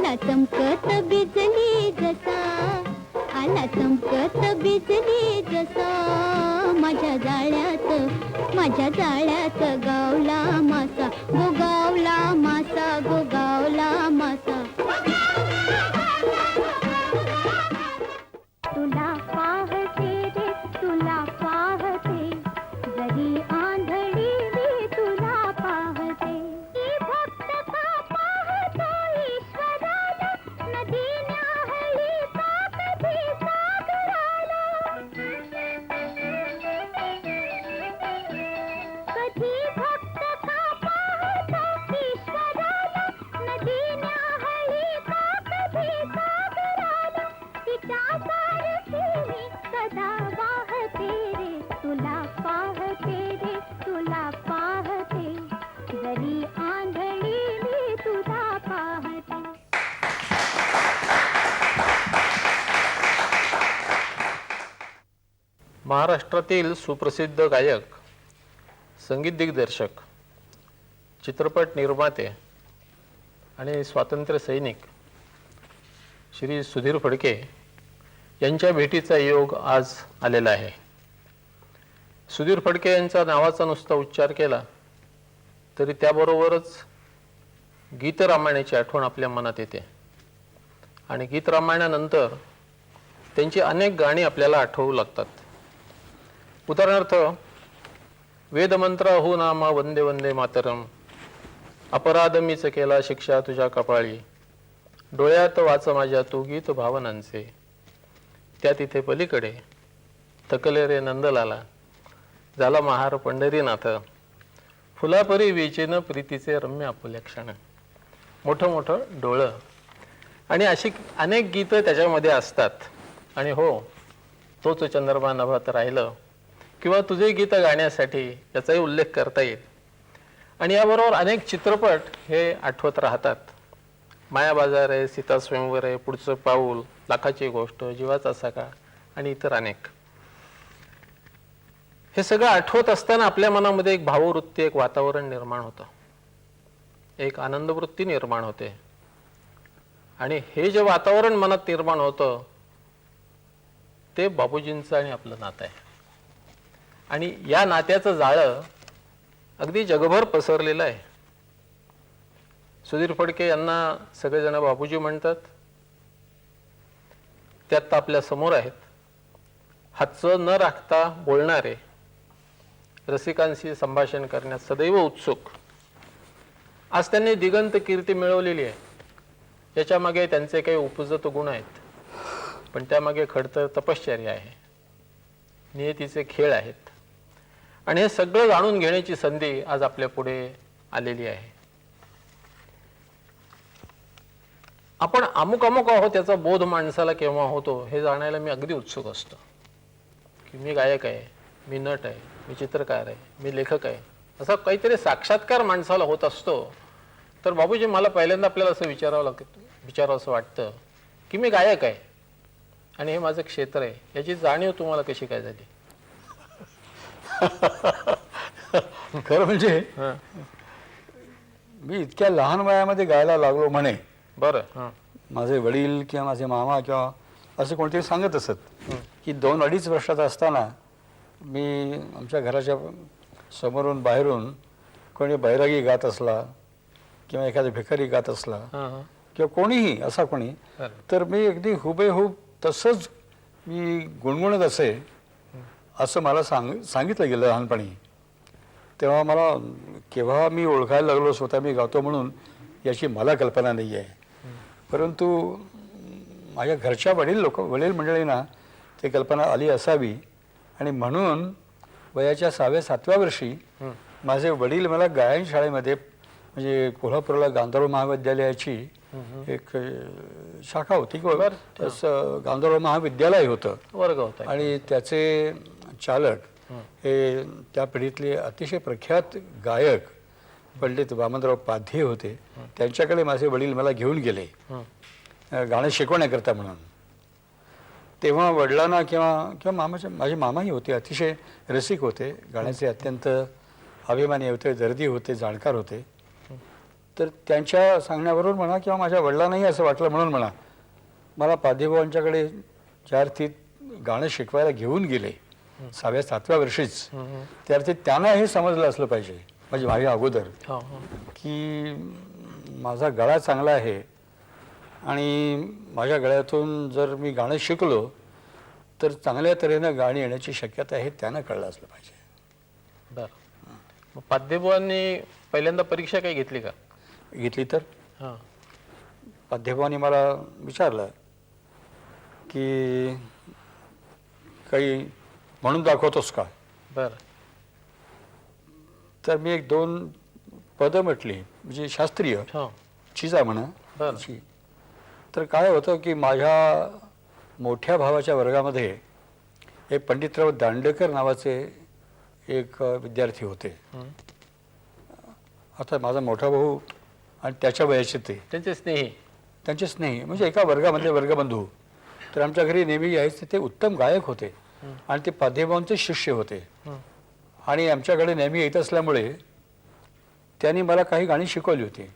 आला चमकत बिजली जसा, आला चमकत बिजली जसा, माझ्या जाळ्यात गावला मासा, गोगावला मासा, गोगावला मासा. तुला पाहते रे, तुला पाहते, जरी आंधळी मी तुला पाहते. की भक्त का पाहतो ईश्वराला, नदी न्याहळी का कधी सागराला. कधी भक्त का पाहतो ईश्वराला, नदी न्याहळी का कधी सागराला. तिच्या सारखी मी सदा वाहते रे, तुला पाहते रे, तुला पाहते, जरी आंधळी मी तुला पाहते. महाराष्ट्रातील सुप्रसिद्ध गायक, संगीत दिग्दर्शक, चित्रपट निर्माते आणि स्वातंत्र्य सैनिक श्री सुधीर फडके यांच्या भेटीचा योग आज आलेला आहे. सुधीर फडके यांच्या नावाचा नुसता उच्चार केला तरी त्याबरोबरच गीतरामायणाची आठवण आपल्या मनात येते आणि गीतरामायणानंतर त्यांची अनेक गाणी आपल्याला आठवू लागतात. उदाहरणार्थ, वेदमंत्र हो नामा वंदे वंदे मातरम, अपराध मीच केला शिक्षा तुझ्या कपाळी, डोळ्यात वाच माझ्या तू गीत भावनांचे, त्या तिथे पलीकडे थकले रे नंदलाला, झाला महार पंढरीनाथ, फुलापरी विचेन प्रीतीचे रम्य आपुल्या क्षण, मोठं मोठं डोळं, आणि अशी अनेक गीतं त्याच्यामध्ये असतात. आणि हो, तोच चंद्रमा नभात राहिलं किंवा तुझे गीत गाण्यासाठी याचाही उल्लेख करता येईल. आणि याबरोबर अनेक चित्रपट हे आठवत राहतात. माया बाजार आहे, सीता स्वयंवर आहे, पुढचं पाऊल, लाखाची गोष्ट, जीवाचा सखा आणि इतर अनेक. हे सगळं आठवत असताना आपल्या मनामध्ये एक भाववृत्ती, एक वातावरण निर्माण होतं, एक आनंदवृत्ती निर्माण होते. आणि हे जे वातावरण मनात निर्माण होतं ते बाबूजींचं आणि आपलं नातं आहे. आणि या नात्याचं जाळं अगदी जगभर पसरलेलं आहे. सुधीर फडके यांना सगळेजण बाबूजी म्हणतात. त्यात आपल्या समोर आहेत, हातचं न राखता बोलणारे, रसिकांशी संभाषण करण्यास सदैव उत्सुक. आज त्यांनी दिगंत कीर्ती मिळवलेली आहे. याच्या मागे त्यांचे काही उपजत गुण आहेत, पण त्यामागे खडतर तपश्चर्या आहे, नियतीचे खेळ आहेत. आणि हे सगळं जाणून घेण्याची संधी आज आपल्या पुढे आलेली आहे. आपण अमुक अमुक आहोत याचा बोध माणसाला केव्हा होतो हे जाणायला मी अगदी उत्सुक असतो. की मी गायक आहे, मी नट आहे, मी चित्रकार आहे, मी लेखक आहे, असा काहीतरी साक्षात्कार माणसाला होत असतो. तर बाबूजी, मला पहिल्यांदा आपल्याला असं विचारावं असं वाटतं की मी गायक आहे आणि हे माझं क्षेत्र आहे, याची जाणीव तुम्हाला कशी काय झाली? खरं म्हणजे मी इतक्या लहान वयामध्ये गायला लागलो म्हणे. बरं. माझे वडील किंवा माझे मामा किंवा असं कोणतरी सांगत असत की 2-2.5 वर्षाचा असताना मी आमच्या घराच्या समोरून बाहेरून कोणी बैरागी गात असला किंवा एखादा भिकारी गात असला किंवा कोणीही असा कोणी, तर मी अगदी हुबेहूब तसंच मी गुणगुणत असे असं मला सांगितलं गेलं लहानपणी. तेव्हा मला केव्हा मी ओळखायला लागलो स्वतः मी गातो म्हणून याची मला कल्पना नाही आहे. परंतु माझ्या घरच्या वडील मंडळींना ती कल्पना आली असावी आणि म्हणून वयाच्या 6व्या-7व्या वर्षी माझे वडील मला गायन शाळेमध्ये, म्हणजे कोल्हापूरला गांधर्व महाविद्यालयाची एक शाखा होती, तसं गांधर्व महाविद्यालय होतं, वर्ग होता, आणि त्याचे चालक हे त्या पिढीतले अतिशय प्रख्यात गायक पंडित वामनराव पाध्ये होते. त्यांच्याकडे माझे वडील मला घेऊन गेले गाणं शिकवण्याकरता म्हणून. तेव्हा वडिलांना किंवा माझे मामाही होते, अतिशय रसिक होते, गाण्याचे अत्यंत अभिमानी होते, दर्दी होते, जाणकार होते. तर त्यांच्या सांगण्यावरून म्हणा किंवा माझ्या वडिलांनाही असं वाटलं म्हणून म्हणा, मला पाध्यभावांच्याकडे ज्या अर्थी गाणं शिकवायला घेऊन गेले 6व्या-7व्या वर्षीच, त्या अर्थी त्यांना हे समजलं असलं पाहिजे म्हणजे माझ्या अगोदर की माझा गळा चांगला आहे आणि माझ्या गळ्यातून जर मी गाणं शिकलो तर चांगल्या तऱ्हेनं गाणी येण्याची शक्यता आहे, त्यांना कळलं असलं पाहिजे. बरं. मग पाध्यबुवांनी पहिल्यांदा परीक्षा काही घेतली का? घेतली तर हां. पाध्यभावाने मला विचारलं की काही म्हणून दाखवतोस का? बरं. तर मी 1-2 पदं म्हटली म्हणजे शास्त्रीय हां. चिजा म्हणा. बरं. तर काय होतं की माझ्या मोठ्या भावाच्या वर्गामध्ये एक पंडितराव दांडेकर नावाचे एक विद्यार्थी होते. आता माझा मोठा भाऊ आणि त्याच्या वयाचे त्यांचे स्नेही. त्यांचे स्नेही म्हणजे एका वर्गामधले वर्गबंधू. तर आमच्या घरी नेहमी यायचे. ते उत्तम गायक होते आणि ते पाध्यभावांचे शिष्य होते आणि आमच्याकडे नेहमी येत असल्यामुळे त्यांनी मला काही गाणी शिकवली होती.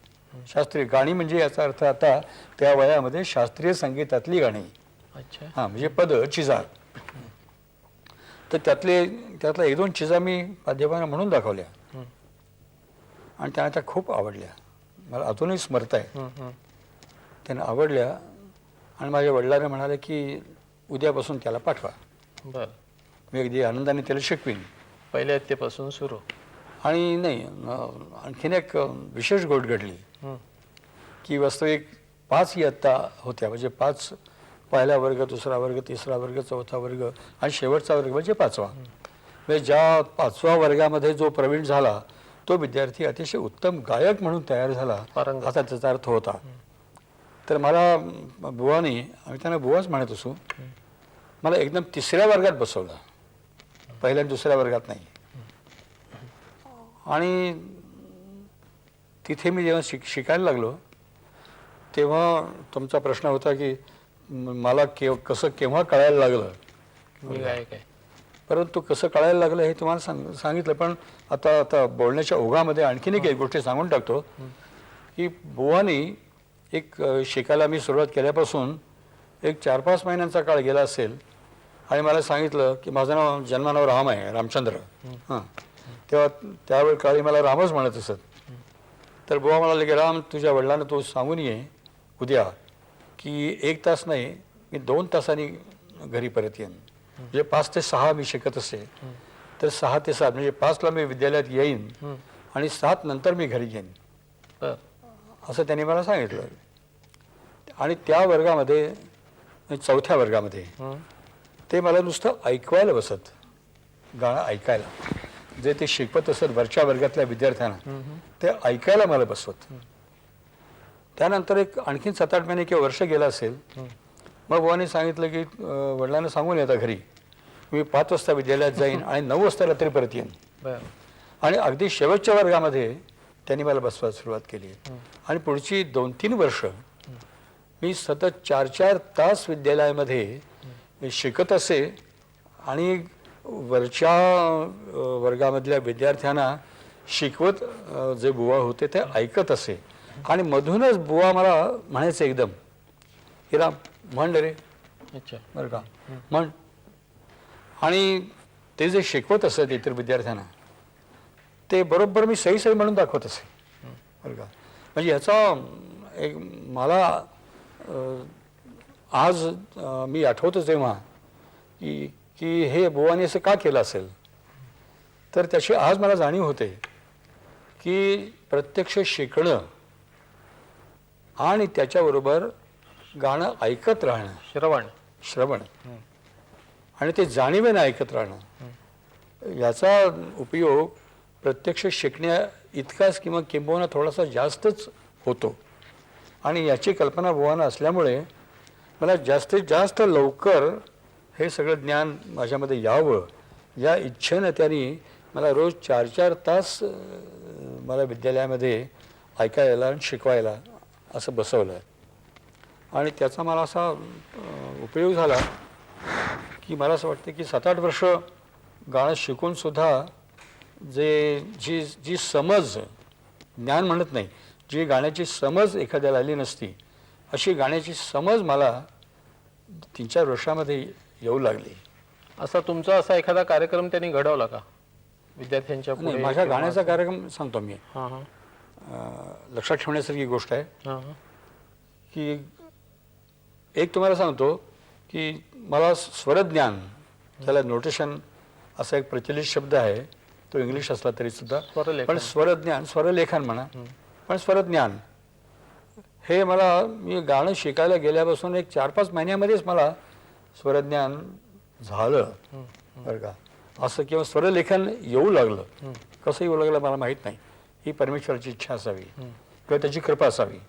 शास्त्रीय गाणी म्हणजे याचा अर्थ आता त्या वयामध्ये शास्त्रीय संगीतातली गाणी. अच्छा. हां म्हणजे पद चिजा. तर त्यातला 1-2 चिजा मी पाध्यभावांना म्हणून दाखवल्या आणि त्यांना त्या खूप आवडल्या. मला अजूनही स्मरत आहे. त्यांना आवडल्या आणि माझ्या वडिलांना म्हणाले की उद्यापासून त्याला पाठवा. बरं. मी अगदी आनंदाने त्याला शिकवीन. पहिल्या इयत्तेपासून सुरू. आणि नाही आणखीन एक विशेष गोष्ट घडली की वास्तविक 5 इयत्ता होत्या म्हणजे 5 पहिला वर्ग, दुसरा वर्ग, तिसरा वर्ग, चौथा वर्ग आणि शेवटचा वर्ग म्हणजे 5वा. म्हणजे ज्या 5व्या वर्गामध्ये जो प्रवीण झाला तो विद्यार्थी अतिशय उत्तम गायक म्हणून तयार झाला असा त्याचा अर्थ होता. तर मला बुवानी, आम्ही त्यांना बुवाच म्हणत असू, मला एकदम 3ऱ्या वर्गात बसवलं, पहिल्या 2ऱ्या वर्गात नाही. आणि तिथे मी जेव्हा शिकायला लागलो तेव्हा तुमचा प्रश्न होता की मला कसं केव्हा कळायला लागलं मी गायक आहे. परंतु कसं कळायला लागलं हे तुम्हाला सांगितलं. पण आता बोलण्याच्या ओघामध्ये आणखीन एक गोष्टी सांगून टाकतो की बुवानी एक शिकायला मी सुरुवात केल्यापासून एक 4-5 महिन्यांचा काळ गेला असेल आणि मला सांगितलं की माझं नाव जन्मनाव राम आहे, रामचंद्र. हां. तेव्हा त्यावेळी काळी मला रामच म्हणत असत. तर बुवा म्हणाले की राम, तुझ्या वडिलांना तू सांगून ये उद्या की 1 तास नाही मी 2 तासांनी घरी परत येईन. म्हणजे 5 ते 6 मी शिकत असे तर 6 ते 7 म्हणजे 5ला मी विद्यालयात येईन आणि 7 नंतर मी घरी येईन असं त्यांनी मला सांगितलं. आणि त्या वर्गामध्ये 4थ्या वर्गामध्ये ते मला नुसतं ऐकवायला बसत, गाणं ऐकायला. जे ते शिकवत असत वरच्या वर्गातल्या विद्यार्थ्यांना ते ऐकायला मला बसवत. त्यानंतर एक आणखीन 7-8 महिने किंवा वर्ष गेलं असेल. मग बुवानी सांगितलं की वडिलांना सांगून येता घरी मी 5 वाजता विद्यालयात जाईन आणि 9 वाजता रात्री परत येईन. आणि अगदी शेवटच्या वर्गामध्ये त्यांनी मला बसवायला सुरुवात केली. आणि पुढची 2-3 वर्ष मी सतत 4-4 तास विद्यालयामध्ये शिकत असे आणि वरच्या वर्गामधल्या विद्यार्थ्यांना शिकवत जे बुवा होते ते ऐकत असे. आणि मधूनच बुवा मला म्हणायचे एकदम की राम म्हण रे. अच्छा. बरं का म्हण. आणि ते जे शिकवत असत इतर विद्यार्थ्यांना ते बरोबर मी सही सही म्हणून दाखवत असे. बरं का. म्हणजे ह्याचा एक मला आज मी आठवतो तेव्हा की हे बुवानी असं का केलं असेल तर त्याची आज मला जाणीव होते की प्रत्यक्ष शिकणं आणि त्याच्याबरोबर गाणं ऐकत राहणं, श्रवण आणि ते जाणीवेनं ऐकत राहणं याचा उपयोग प्रत्यक्ष शिकण्या इतकाच किंवा किंबहुना थोडासा जास्तच होतो. आणि याची कल्पना बुवांना असल्यामुळे मला जास्तीत जास्त लवकर हे सगळं ज्ञान माझ्यामध्ये यावं या इच्छेनं त्यांनी मला रोज 4-4 तास मला विद्यालयामध्ये ऐकायला आणि शिकवायला असं बसवलं. आणि त्याचा मला असा उपयोग झाला की मला असं वाटतं की 7-8 वर्ष गाणं शिकूनसुद्धा जी समज, ज्ञान म्हणत नाही, जी गाण्याची समज एखाद्याला आली नसती अशी गाण्याची समज मला 3-4 वर्षामध्ये येऊ लागली. असा एखादा कार्यक्रम त्यांनी घडवला का विद्यार्थ्यांच्या नाही, पुढे माझ्या किंवा गाण्याचा असं? कार्यक्रम सांगतो मी. हां हां लक्षात ठेवण्यासारखी गोष्ट आहे हां हां की एक तुम्हाला सांगतो की मला स्वरज्ञान, त्याला नोटेशन असा एक प्रचलित शब्द आहे, तो इंग्लिश असला तरी सुद्धा, स्वरलेखन. पण स्वरज्ञान, स्वरलेखन म्हणा, पण स्वरज्ञान हे मी गाणं शिकायला गेल्यापासून एक 4-5 महिन्यामध्येच मला स्वरज्ञान झालं बरं का. असं किंवा स्वरलेखन येऊ लागलं. कसं येऊ लागलं मला माहीत नाही. ही परमेश्वराची इच्छा असावी किंवा त्याची कृपा असावी.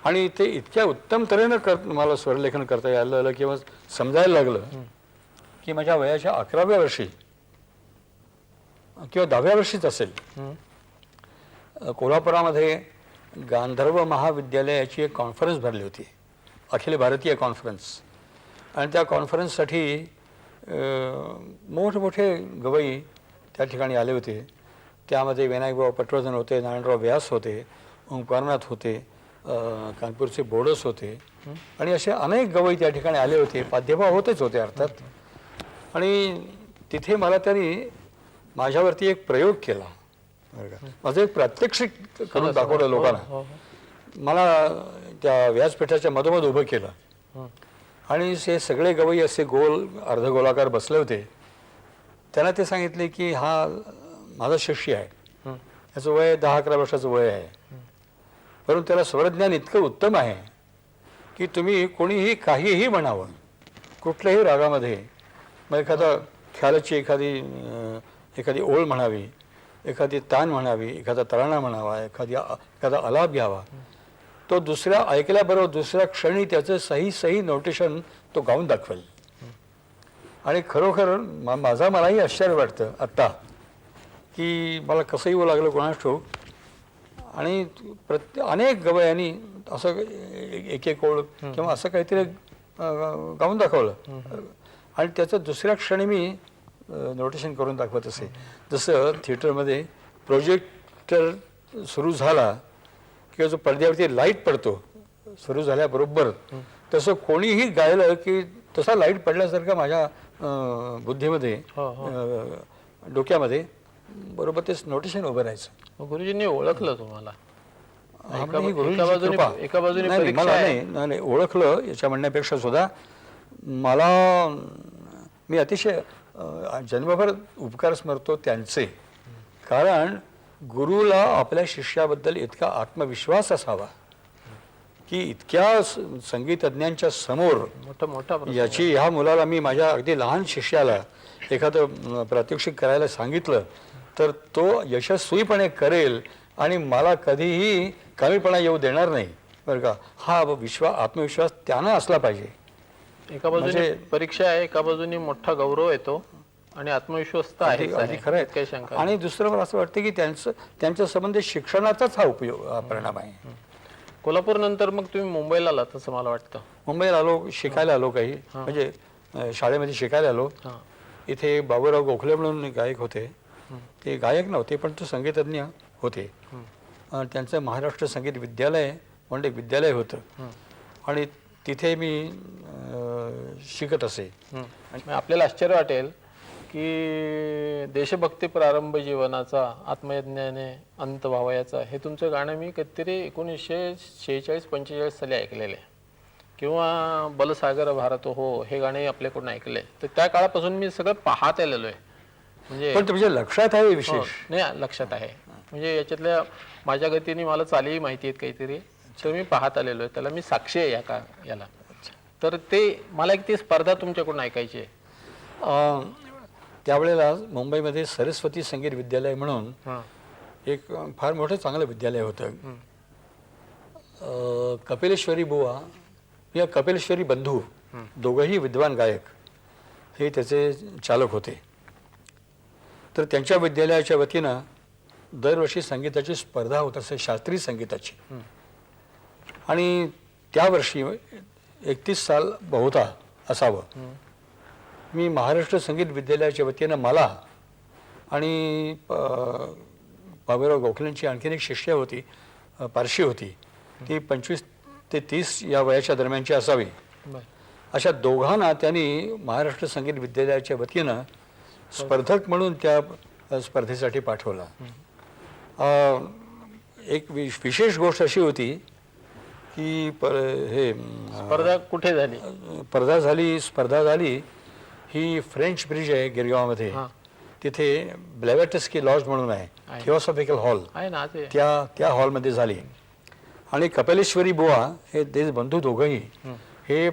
आणि ते इतक्या उत्तम तऱ्हेनं मला स्वरलेखन करता यायला किंवा समजायला लागलं की माझ्या वयाच्या 11व्या वर्षी किंवा 10व्या वर्षीच असेल, कोल्हापुरामध्ये गांधर्व महाविद्यालयाची एक कॉन्फरन्स भरली होती, अखिल भारतीय कॉन्फरन्स. आणि त्या कॉन्फरन्ससाठी मोठमोठे गवई त्या ठिकाणी आले होते. त्यामध्ये विनायकराव पटवर्धन होते, नारायणराव व्यास होते, ओंकारनाथ होते, कानपूरचे बोडस होते आणि असे अनेक गवई त्या ठिकाणी आले होते. प्राध्यापक होतेच होते अर्थात. आणि तिथे मला त्यांनी माझ्यावरती एक प्रयोग केला बरं का. माझं एक प्रात्यक्षिक करून दाखवलं लोकांना. मला त्या व्यासपीठाच्या मधोमध उभं केलं आणि ते सगळे गवई असे गोल अर्धगोलाकार बसले होते. त्यांना ते सांगितले की हा माझा शिष्य आहे, त्याचं वय 10-11 वर्षाचं वय आहे, परंतु त्याला स्वरज्ञान इतकं उत्तम आहे की तुम्ही कोणीही काहीही म्हणावं, कुठल्याही रागामध्ये, मग एखादा ख्यालाची एखादी ओळ म्हणावी, एखादी तान म्हणावी, एखादा तराणा म्हणावा, एखादा आलाप घ्यावा, तो दुसऱ्या ऐकल्याबरोबर दुसऱ्या क्षणी त्याचं सही नोटेशन तो गाऊन दाखवेल. आणि खरोखर मलाही आश्चर्य वाटतं आत्ता की मला कसं येऊ लागलं कोणास ठाऊक. आणि अनेक गवयांनी असं एक ओळ किंवा असं काहीतरी गाऊन दाखवलं आणि त्याचं दुसऱ्या क्षणी मी नोटेशन करून दाखवत असे. जसं थिएटरमध्ये प्रोजेक्टर सुरू झाला किंवा जो पडद्यावरती लाईट पडतो सुरू झाल्याबरोबर, तसं कोणीही गायलं की तसा लाईट पडल्यासारखं माझ्या बुद्धीमध्ये, डोक्यामध्ये बरोबर तेच नोटेशन उभं राहायचं. गुरुजींनी ओळखलं तुम्हाला? एका बाजूने मला नाही ओळखलं याच्या म्हणण्यापेक्षा सुद्धा मी अतिशय जन्मभर उपकार स्मरतो त्यांचे. कारण गुरुला आपल्या शिष्याबद्दल इतका आत्मविश्वास असावा की इतक्या संगीतज्ञांच्या समोर ह्या मुलाला मी माझ्या अगदी लहान शिष्याला एखादं प्रात्यक्षिक करायला सांगितलं तर तो यशस्वीपणे करेल आणि मला कधीही कमीपणा येऊ देणार नाही बरं का. हा आत्मविश्वास त्यांना असला पाहिजे. एका बाजूने परीक्षा आहे, एका बाजूने मोठा गौरव येतो आणि आत्मविश्वास तर आहे, खरं आहे. आणि दुसरं मला असं वाटतं की त्यांच्या संबंधित शिक्षणाचाच हा परिणाम आहे. कोल्हापूर नंतर मग तुम्ही मुंबईला आलात असं मला वाटतं. मुंबईला आलो, शिकायला आलो, काही म्हणजे शाळेमध्ये शिकायला आलो. इथे बाबूराव गोखले म्हणून गायक होते. ते गायक नव्हते पण तो संगीतज्ञ होते. त्यांचं महाराष्ट्र संगीत विद्यालय म्हणून एक विद्यालय होतं आणि तिथे मी शिकत असे. आपल्याला आश्चर्य वाटेल की देशभक्ती प्रारंभ जीवनाचा आत्मयज्ञाने अंत व्हावयाचा हे तुमचं गाणं मी कधीतरी 1946-45 साली ऐकलेलं आहे. किंवा बलसागर भारत हो हे गाणे आपल्याकडून ऐकले. तर त्या काळापासून मी सगळं पाहत आलेलो आहे. म्हणजे पण तुमच्या लक्षात आहे विशेष? नाही, लक्षात आहे. म्हणजे याच्यातल्या माझ्या गतीने मला चालीही माहिती आहेत काहीतरी, तर मी पाहत आलेलो आहे. त्याला मी साक्षी आहे याला. तर ते मला एक ती स्पर्धा तुमच्याकडून ऐकायची आहे. त्यावेळेला मुंबईमध्ये सरस्वती संगीत विद्यालय म्हणून एक फार मोठं चांगलं विद्यालय होतं. कपिलेश्वरी बुवा या कपिलेश्वरी बंधू दोघंही विद्वान गायक हे त्याचे चालक होते. तर त्यांच्या विद्यालयाच्या वतीनं दरवर्षी संगीताची स्पर्धा होत असे, शास्त्रीय संगीताची. आणि त्या वर्षी 31 साल बहुता असावं, मी महाराष्ट्र संगीत विद्यालयाच्या वतीनं मला आणि बाबूराव गोखलेंची आणखीन एक शिष्य होती पारशी होती ती 25 ते 30 या वयाच्या दरम्यानची असावी. बर. अशा दोघांना त्यांनी महाराष्ट्र संगीत विद्यालयाच्या वतीनं स्पर्धक म्हणून त्या स्पर्धेसाठी पाठवला. एक विशेष गोष्ट अशी होती की स्पर्धा कुठे झाली? स्पर्धा झाली ही फ्रेंच ब्रिज आहे गिरगावमध्ये. हां. तिथे ब्लॅव्हॅटस्की लॉज म्हणून आहे, थिओसॉफिकल हॉल, आहे ना ते. त्या हॉलमध्ये झाली. आणि कपिलेश्वरी बुवा हे देशबंधू दोघंही हे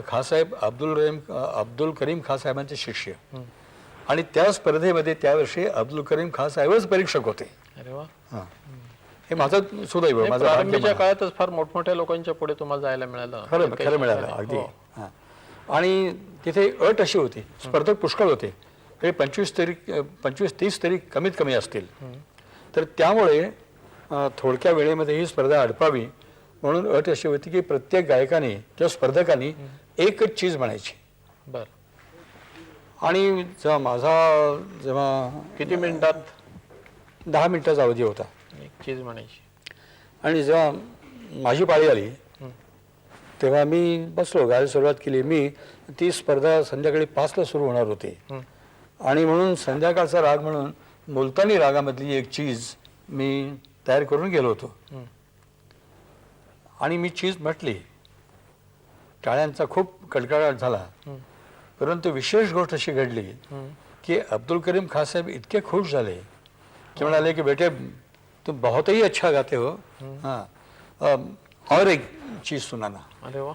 खासाहेब अब्दुल करीम खासाहेबांचे शिष्य. आणि त्या स्पर्धेमध्ये त्यावर्षी अब्दुल करीम खासाहेबच परीक्षक होते. अरे वा. हां. हे माझं सुदैव, माझं भाग्य प्रारंभीच्या म्हणा. काळातच फार मोठमोठ्या लोकांच्या पुढे तुम्हाला जायला मिळालं. खरं मिळालं अगदी. हो. हां. आणि तिथे अट अशी होती, स्पर्धक पुष्कळ होते, हे 25-30 तरी कमीत कमी असतील. तर त्यामुळे थोडक्या वेळेमध्ये ही स्पर्धा अडपावी म्हणून अट अशी होती की प्रत्येक गायकाने किंवा स्पर्धकाने एकच चीज म्हणायची. बर. आणि जेव्हा किती मिनिटात 10 मिनिटाचा अवधी होता. एक चीज म्हणायची. आणि जेव्हा माझी पाळी आली तेव्हा मी बसलो, गायला सुरुवात केली. मी ती स्पर्धा संध्याकाळी 5ला सुरू होणार होती आणि म्हणून संध्याकाळचा राग म्हणून मुलतानी रागामधली एक चीज मी तयार करून गेलो होतो. आणि मी चीज म्हटली, टाळ्यांचा खूप कडकडाट झाला. परंतु विशेष गोष्ट अशी घडली की अब्दुल करीम खान साहेब इतके खुश झाले की म्हणाले की बेटे तुम बहुत ही अच्छा गाते हो, हाँ और एक चीज सुनाना. अरे वा.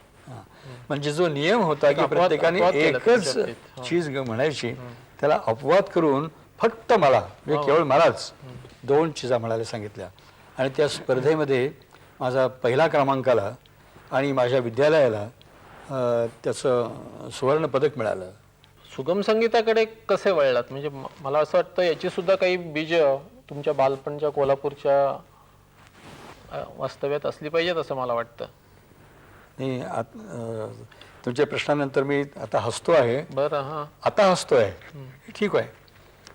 म्हणजे जो नियम होता की प्रत्येकाने एकच चीज म्हणायची, त्याला अपवाद करून फक्त मला म्हणजे केवळ मलाच 2 चीजा म्हणायला सांगितल्या. आणि त्या स्पर्धेमध्ये माझा पहिला क्रमांक आला आणि माझ्या विद्यालयाला त्याचं सुवर्ण पदक मिळालं. सुगम संगीताकडे कसे वळलात? म्हणजे मला असं वाटतं याची सुद्धा काही बीज तुमच्या बालपणच्या कोल्हापूरच्या वास्तव्यात असली पाहिजेत असं मला वाटतं. नाही, तुमच्या प्रश्नानंतर मी आता हसतो आहे. बरं. हां. आता हसतोय, ठीक आहे.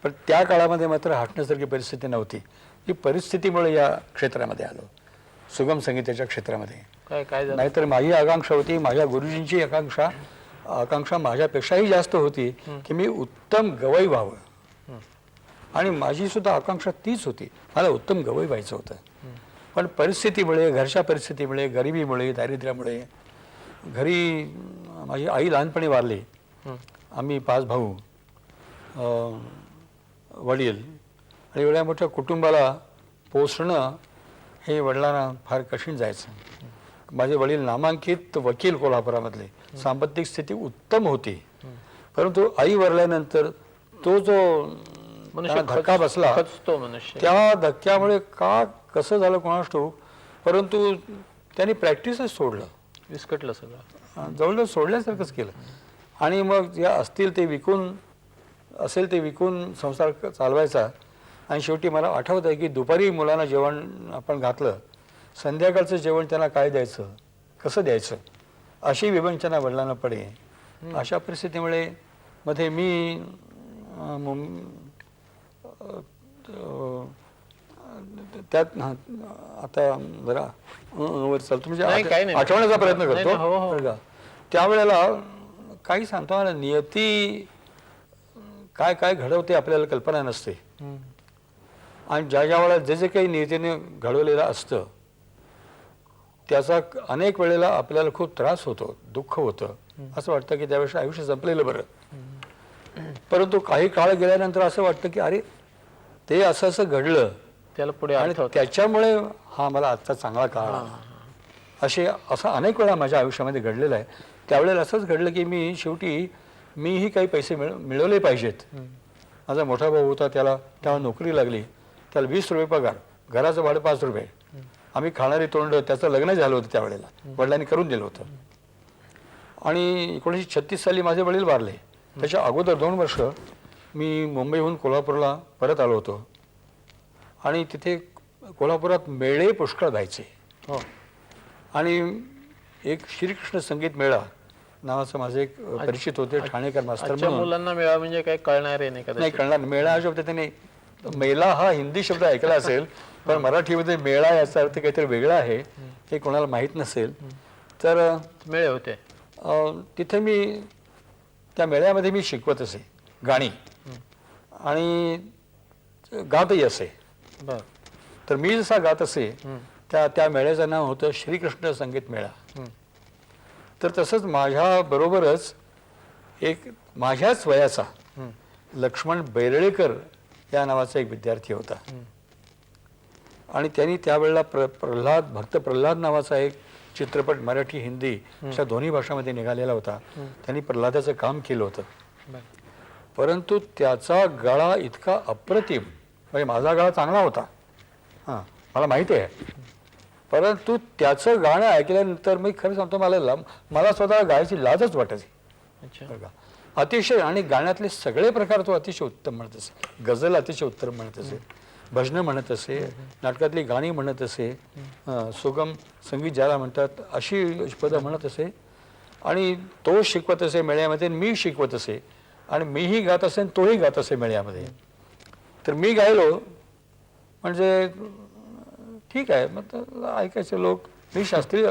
पण त्या काळामध्ये मात्र हसण्यासारखी परिस्थिती नव्हती. ही परिस्थितीमुळे या क्षेत्रामध्ये आलो, सुगम संगीताच्या क्षेत्रामध्ये. काय झालं? नाहीतर माझी आकांक्षा होती, माझ्या गुरुजींची आकांक्षा माझ्यापेक्षाही जास्त होती की मी उत्तम गवई व्हावं. आणि माझी सुद्धा आकांक्षा तीच होती, मला उत्तम गवई व्हायचं होतं. पण परिस्थितीमुळे, घरच्या परिस्थितीमुळे, गरिबीमुळे, दारिद्र्यामुळे, घरी माझी आई लहानपणी वारली. आम्ही 5 भाऊ, वडील, आणि एवढ्या मोठ्या कुटुंबाला पोसणं हे वडिलांना फार कठीण जायचं. माझे वडील नामांकित वकील कोल्हापुरामधले, सांपत्तिक स्थिती उत्तम होती. परंतु आई वारल्यानंतर तो जो धक्का बसला, त्या धक्क्यामुळे कसं झालं कोणास ठाऊक, परंतु त्यांनी प्रॅक्टिसच सोडलं, विस्कटलं सगळं, जवळ सोडल्यासारखंच केलं. आणि मग जे असतील ते विकून, असेल ते विकून संसार चालवायचा. आणि शेवटी मला आठवत आहे की दुपारी मुलांना जेवण आपण घातलं, संध्याकाळचं जेवण त्यांना काय द्यायचं, कसं द्यायचं, अशी विवंचना वडिलांना पडे. अशा परिस्थितीमुळे मध्ये मी त्यात आता जरा वर चालतो म्हणजे आठवण्याचा प्रयत्न करतो. त्यावेळेला काही सांगतो ना, नियती काय काय घडवते आपल्याला कल्पना नसते. आणि ज्या वेळेला जे काही नियतीने घडवलेलं असतं त्याचा अनेक वेळेला आपल्याला खूप त्रास होतो, दुःख होतं. असं वाटतं की त्यावेळेस आयुष्य संपलेलं बरं. परंतु काही काळ गेल्यानंतर असं वाटतं की अरे ते असं असं घडलं, त्याला पुढे आणि त्याच्यामुळे हा मला आजचा चांगला काळ आला. असं अनेक वेळा माझ्या आयुष्यामध्ये घडलेलं आहे. त्यावेळेला असंच घडलं की मी शेवटी मीही काही पैसे मिळवले पाहिजेत. माझा मोठा भाऊ होता, त्याला नोकरी लागली, त्याला 20 रुपये पगार, घराचं भाडं 5 रुपये, आम्ही खाणारी तोंड. त्याचं लग्न झालं होतं त्यावेळेला, वडिलांनी करून दिलं होतं. आणि 1936 साली माझे वडील वारले. त्याच्या अगोदर 2 वर्ष मी मुंबईहून कोल्हापूरला परत आलो होतो. आणि तिथे कोल्हापुरात मेळे पुष्कळ व्हायचे. आणि एक श्रीकृष्ण संगीत मेळा नावाचं माझे एक परिचित होते, ठाणेकर मास्तर म्हणून. मुलांना मेळा म्हणजे काय कळणार आहे? नाही कळणार. मेळा हा शब्द त्याने, मेला हा हिंदी शब्द ऐकला असेल, पण मराठीमध्ये मेळा याचा अर्थ काहीतरी वेगळा आहे हे कोणाला माहीत नसेल तर मेळे होते. तिथे मी त्या मेळ्यामध्ये मी शिकवत असे गाणी आणि गातही असे. बर. तर मी जसा गात असे त्या मेळ्याचं नाव होतं श्रीकृष्ण संगीत मेळा. तर तसंच माझ्या बरोबरच एक माझ्याच वयाचा लक्ष्मण बैरळेकर या नावाचा एक विद्यार्थी होता आणि त्यांनी त्यावेळेला भक्त प्रल्हाद नावाचा एक चित्रपट मराठी हिंदी अशा दोन्ही भाषांमध्ये निघालेला होता. त्यांनी प्रल्हादाचं काम केलं होतं. परंतु त्याचा गळा इतका अप्रतिम, म्हणजे माझा गळा चांगला होता, हां मला माहिती आहे, परंतु त्याचं गाणं ऐकल्यानंतर मी खरं सांगतो मला स्वतः गायची लाजच वाटायची. अच्छा. अतिशय, आणि गाण्यातले सगळे प्रकार तो अतिशय उत्तम म्हणत असे. गझल अतिशय उत्तम म्हणत असे, भजनं म्हणत असे, नाटकातली गाणी म्हणत असे, सुगम संगीत ज्याला म्हणतात अशी पदं म्हणत असे. आणि तो शिकवत असे मेळ्यामध्ये, मी शिकवत असे, आणि मीही गात असे आणि तोही गात असे मेळ्यामध्ये. तर मी गायलो म्हणजे ठीक आहे, मग ऐकायचे लोक. मी शास्त्रीय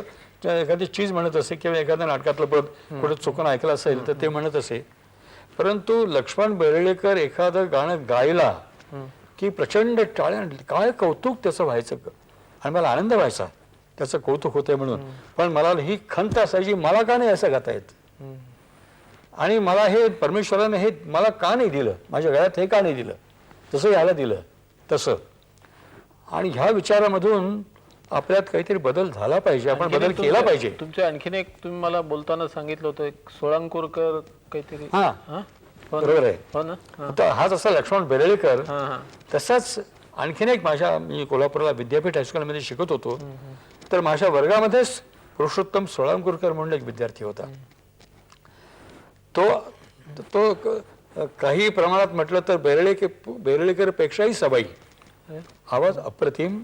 एखादी चीज म्हणत असे किंवा एखाद्या नाटकातलं पद कुठं चुकून ऐकलं असेल तर ते म्हणत असे. परंतु लक्ष्मण बेर्डेकर एखादं गाणं गायला की प्रचंड टाळ्या, काय कौतुक त्याचं व्हायचं आणि मला आनंद व्हायचा त्याचं कौतुक होतंय म्हणून. पण मला ही खंत असायची, मला का नाही असं गाता येत, आणि मला हे परमेश्वराने हे मला का नाही दिलं, माझ्या गळ्यात हे का नाही दिलं, तसं याला दिलं तसं. आणि ह्या विचारामधून आपल्यात काहीतरी बदल झाला पाहिजे, आपण बदल केला पाहिजे. तुमचे आणखीन एक तुम्ही मला बोलताना सांगितलं होतं एक सोळंकूरकर काहीतरी. हा बरोबर आहे. हो ना. आता हाच असा लक्ष्मण बेर्डेकर. तसाच आणखीन एक मी कोल्हापूरला विद्यापीठ हायस्कूलमध्ये शिकत होतो, तर माझ्या वर्गामध्येच पुरुषोत्तम सोळंकूरकर म्हणून एक विद्यार्थी होता. तो काही प्रमाणात म्हटलं तर बेर्डेकर पेक्षाही सबाई. आवाज अप्रतिम,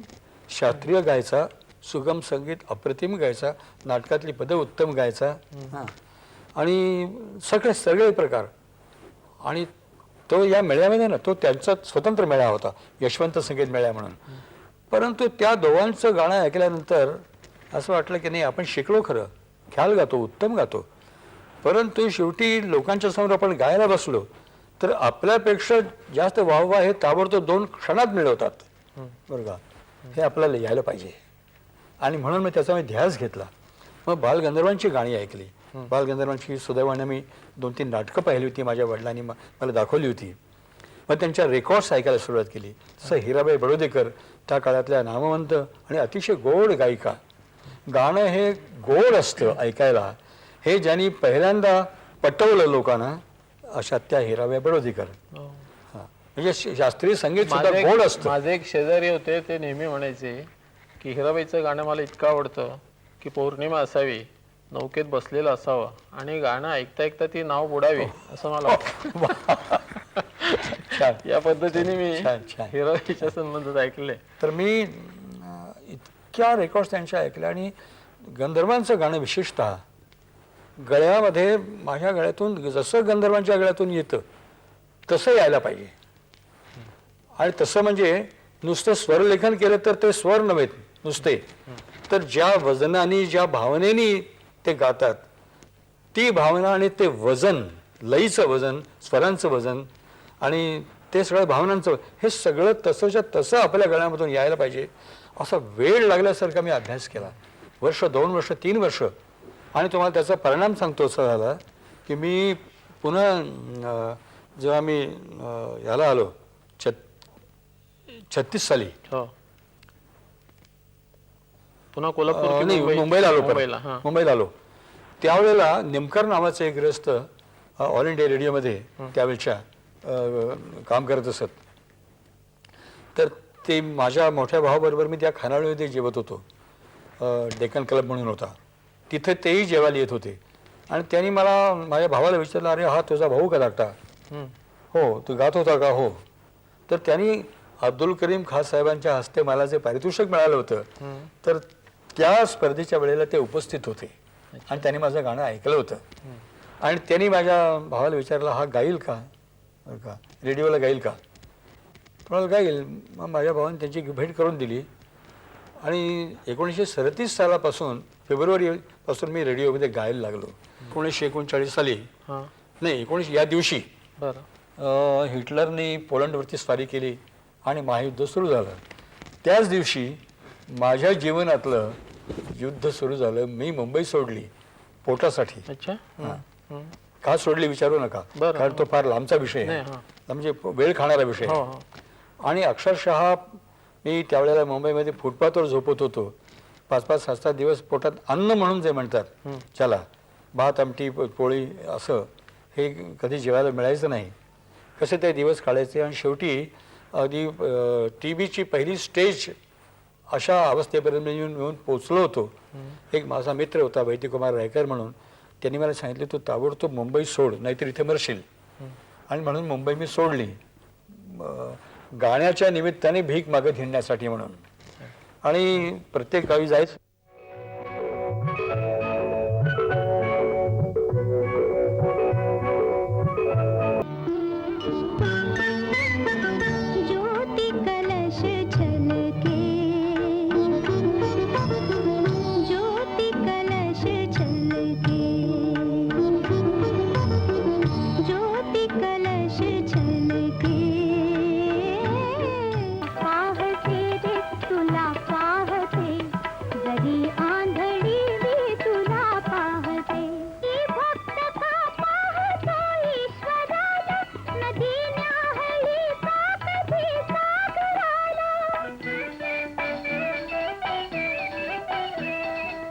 शास्त्रीय गायचा, सुगम संगीत अप्रतिम गायचा, नाटकातली पदं उत्तम गायचा, आणि सगळे प्रकार. आणि तो या मेळ्यामध्ये ना, तो त्यांचा स्वतंत्र मेळा होता, यशवंत संगीत मेळा म्हणून. परंतु त्या दोघांचं गाणं ऐकल्यानंतर असं वाटलं की नाही, आपण शिकलो खरं, ख्याल गातो, उत्तम गातो, परंतु शेवटी लोकांच्या समोर आपण गायला बसलो तर आपल्यापेक्षा जास्त वाहवा हे ताबडतोब 2 क्षणात मिळवतात, बरं का. हे आपल्याला यायला पाहिजे. आणि म्हणून मी त्याचा ध्यास घेतला. मग बालगंधर्वांची गाणी ऐकली. बालगंधर्वांची सुदैवाने मी 2-3 नाटकं पाहिली होती, माझ्या वडिलांनी मला दाखवली होती. मग त्यांच्या रेकॉर्ड्स ऐकायला सुरुवात केली. तसं हिराबाई बडोदेकर त्या काळातल्या नामवंत आणि अतिशय गोड गायिका. गाणं हे गोड असतं ऐकायला, हे ज्यांनी पहिल्यांदा पटवलं लोकांना, अशा त्या हिराबाई बडोदेकर. म्हणजे शास्त्रीय संगीत सुद्धा गोड असतं. माझे एक शेजारी होते, ते नेहमी म्हणायचे की हिराबाईचं गाणं मला इतकं आवडतं की पौर्णिमा असावी, नौकेत बसलेलं असावं आणि गाणं ऐकता ऐकता ती नाव बुडावी असं मला वाटतं. या पद्धतीने मी हिराबाईच्या संबंधात ऐकले. तर मी इतक्या रेकॉर्ड्स त्यांच्या ऐकल्या. आणि गंधर्वांचं गाणं विशेषतः गळ्यामध्ये, माझ्या गळ्यातून जसं गंधर्वांच्या गळ्यातून येतं तसं यायला पाहिजे. आणि तसं म्हणजे नुसतं स्वरलेखन केलं तर ते स्वर नव्हे नुसते, तर ज्या वजनाने, ज्या भावनेनी ते गातात, ती भावना आणि ते वजन, लईचं वजन, स्वरांचं वजन आणि ते सगळं भावनांचं, हे सगळं तसंच्या तसं आपल्या गळ्यामधून यायला पाहिजे. असा वेळ लागल्यासारखा मी अभ्यास केला, 1, 2 वर्ष, 3 वर्ष. आणि तुम्हाला त्याचा परिणाम सांगतो. असं झाला की मी पुन्हा जेव्हा मी याला आलो 36 साली, पुन्हा कोल्हापूर मुंबईला आलो, त्यावेळेला निमकर नावाचे एक ग्रस्त ऑल इंडिया रेडिओमध्ये त्यावेळेच्या काम करत असत. तर ते माझ्या मोठ्या भावाबरोबर मी त्या खानावळीमध्ये जेवत होतो. डेक्कन क्लब म्हणून होता, तिथे तेही जेवायला येत होते. आणि त्यांनी मला, माझ्या भावाला विचारलं, अरे हा तुझा भाऊ का धाकटा? हो. तू गात होता का? हो. तर त्यांनी अब्दुल करीम खान साहेबांच्या हस्ते मला जे पारितोषिक मिळालं होतं, तर त्या स्पर्धेच्या वेळेला ते उपस्थित होते आणि त्यांनी माझं गाणं ऐकलं होतं. आणि त्यांनी माझ्या भावाला विचारलं, हा गाईल का, का रेडिओला गाईल का? म्हणाल काय येईल. मग माझ्या भावाने त्यांची भेट करून दिली आणि 1937 सालापासून फेब्रुवारीपासून मी रेडिओमध्ये गायला लागलो. 1939 साली हां नाही 19 या दिवशी बरं हिटलरने पोलंडवरती स्वारी केली आणि महायुद्ध सुरू झालं. त्याच दिवशी माझ्या जीवनातलं युद्ध सुरू झालं. मी मुंबई सोडली पोटासाठी. अच्छा का सोडली विचारू नका, बरं. कारण तो फार लांबचा विषय नाही, आहे, हां. म्हणजे वेळ खाणारा विषय हो आहे. हो आणि अक्षरशः मी त्यावेळेला मुंबईमध्ये फुटपाथवर झोपत होतो. 5-5, 6-7 दिवस पोटात अन्न म्हणून जे म्हणतात चला भात आमटी पोळी असं हे कधी जेवायला मिळायचं नाही. कसे ते दिवस काढायचे आणि शेवटी अगदी TBची पहिली स्टेज अशा अवस्थेपर्यंत येऊन पोचलो होतो. एक माझा मित्र होता वैद्यकुमार रायकर म्हणून, त्यांनी मला सांगितलं तू ताबडतोब मुंबई सोड नाहीतर इथे मरशील. आणि म्हणून मुंबई मी सोडली गाण्याच्या निमित्ताने भीक मागत हिंडण्यासाठी म्हणून. आणि प्रत्येक गावी जायचं. ज्योति कलश छलके, ज्योति कलश छलके, ज्योति कलश छलके. पाहते रे तुला पाहते, जरी आंधळी मी तुला पाहते. ही भक्त का पाहतो ईश्वराला, नदी न्याहळी का कधी सागराला.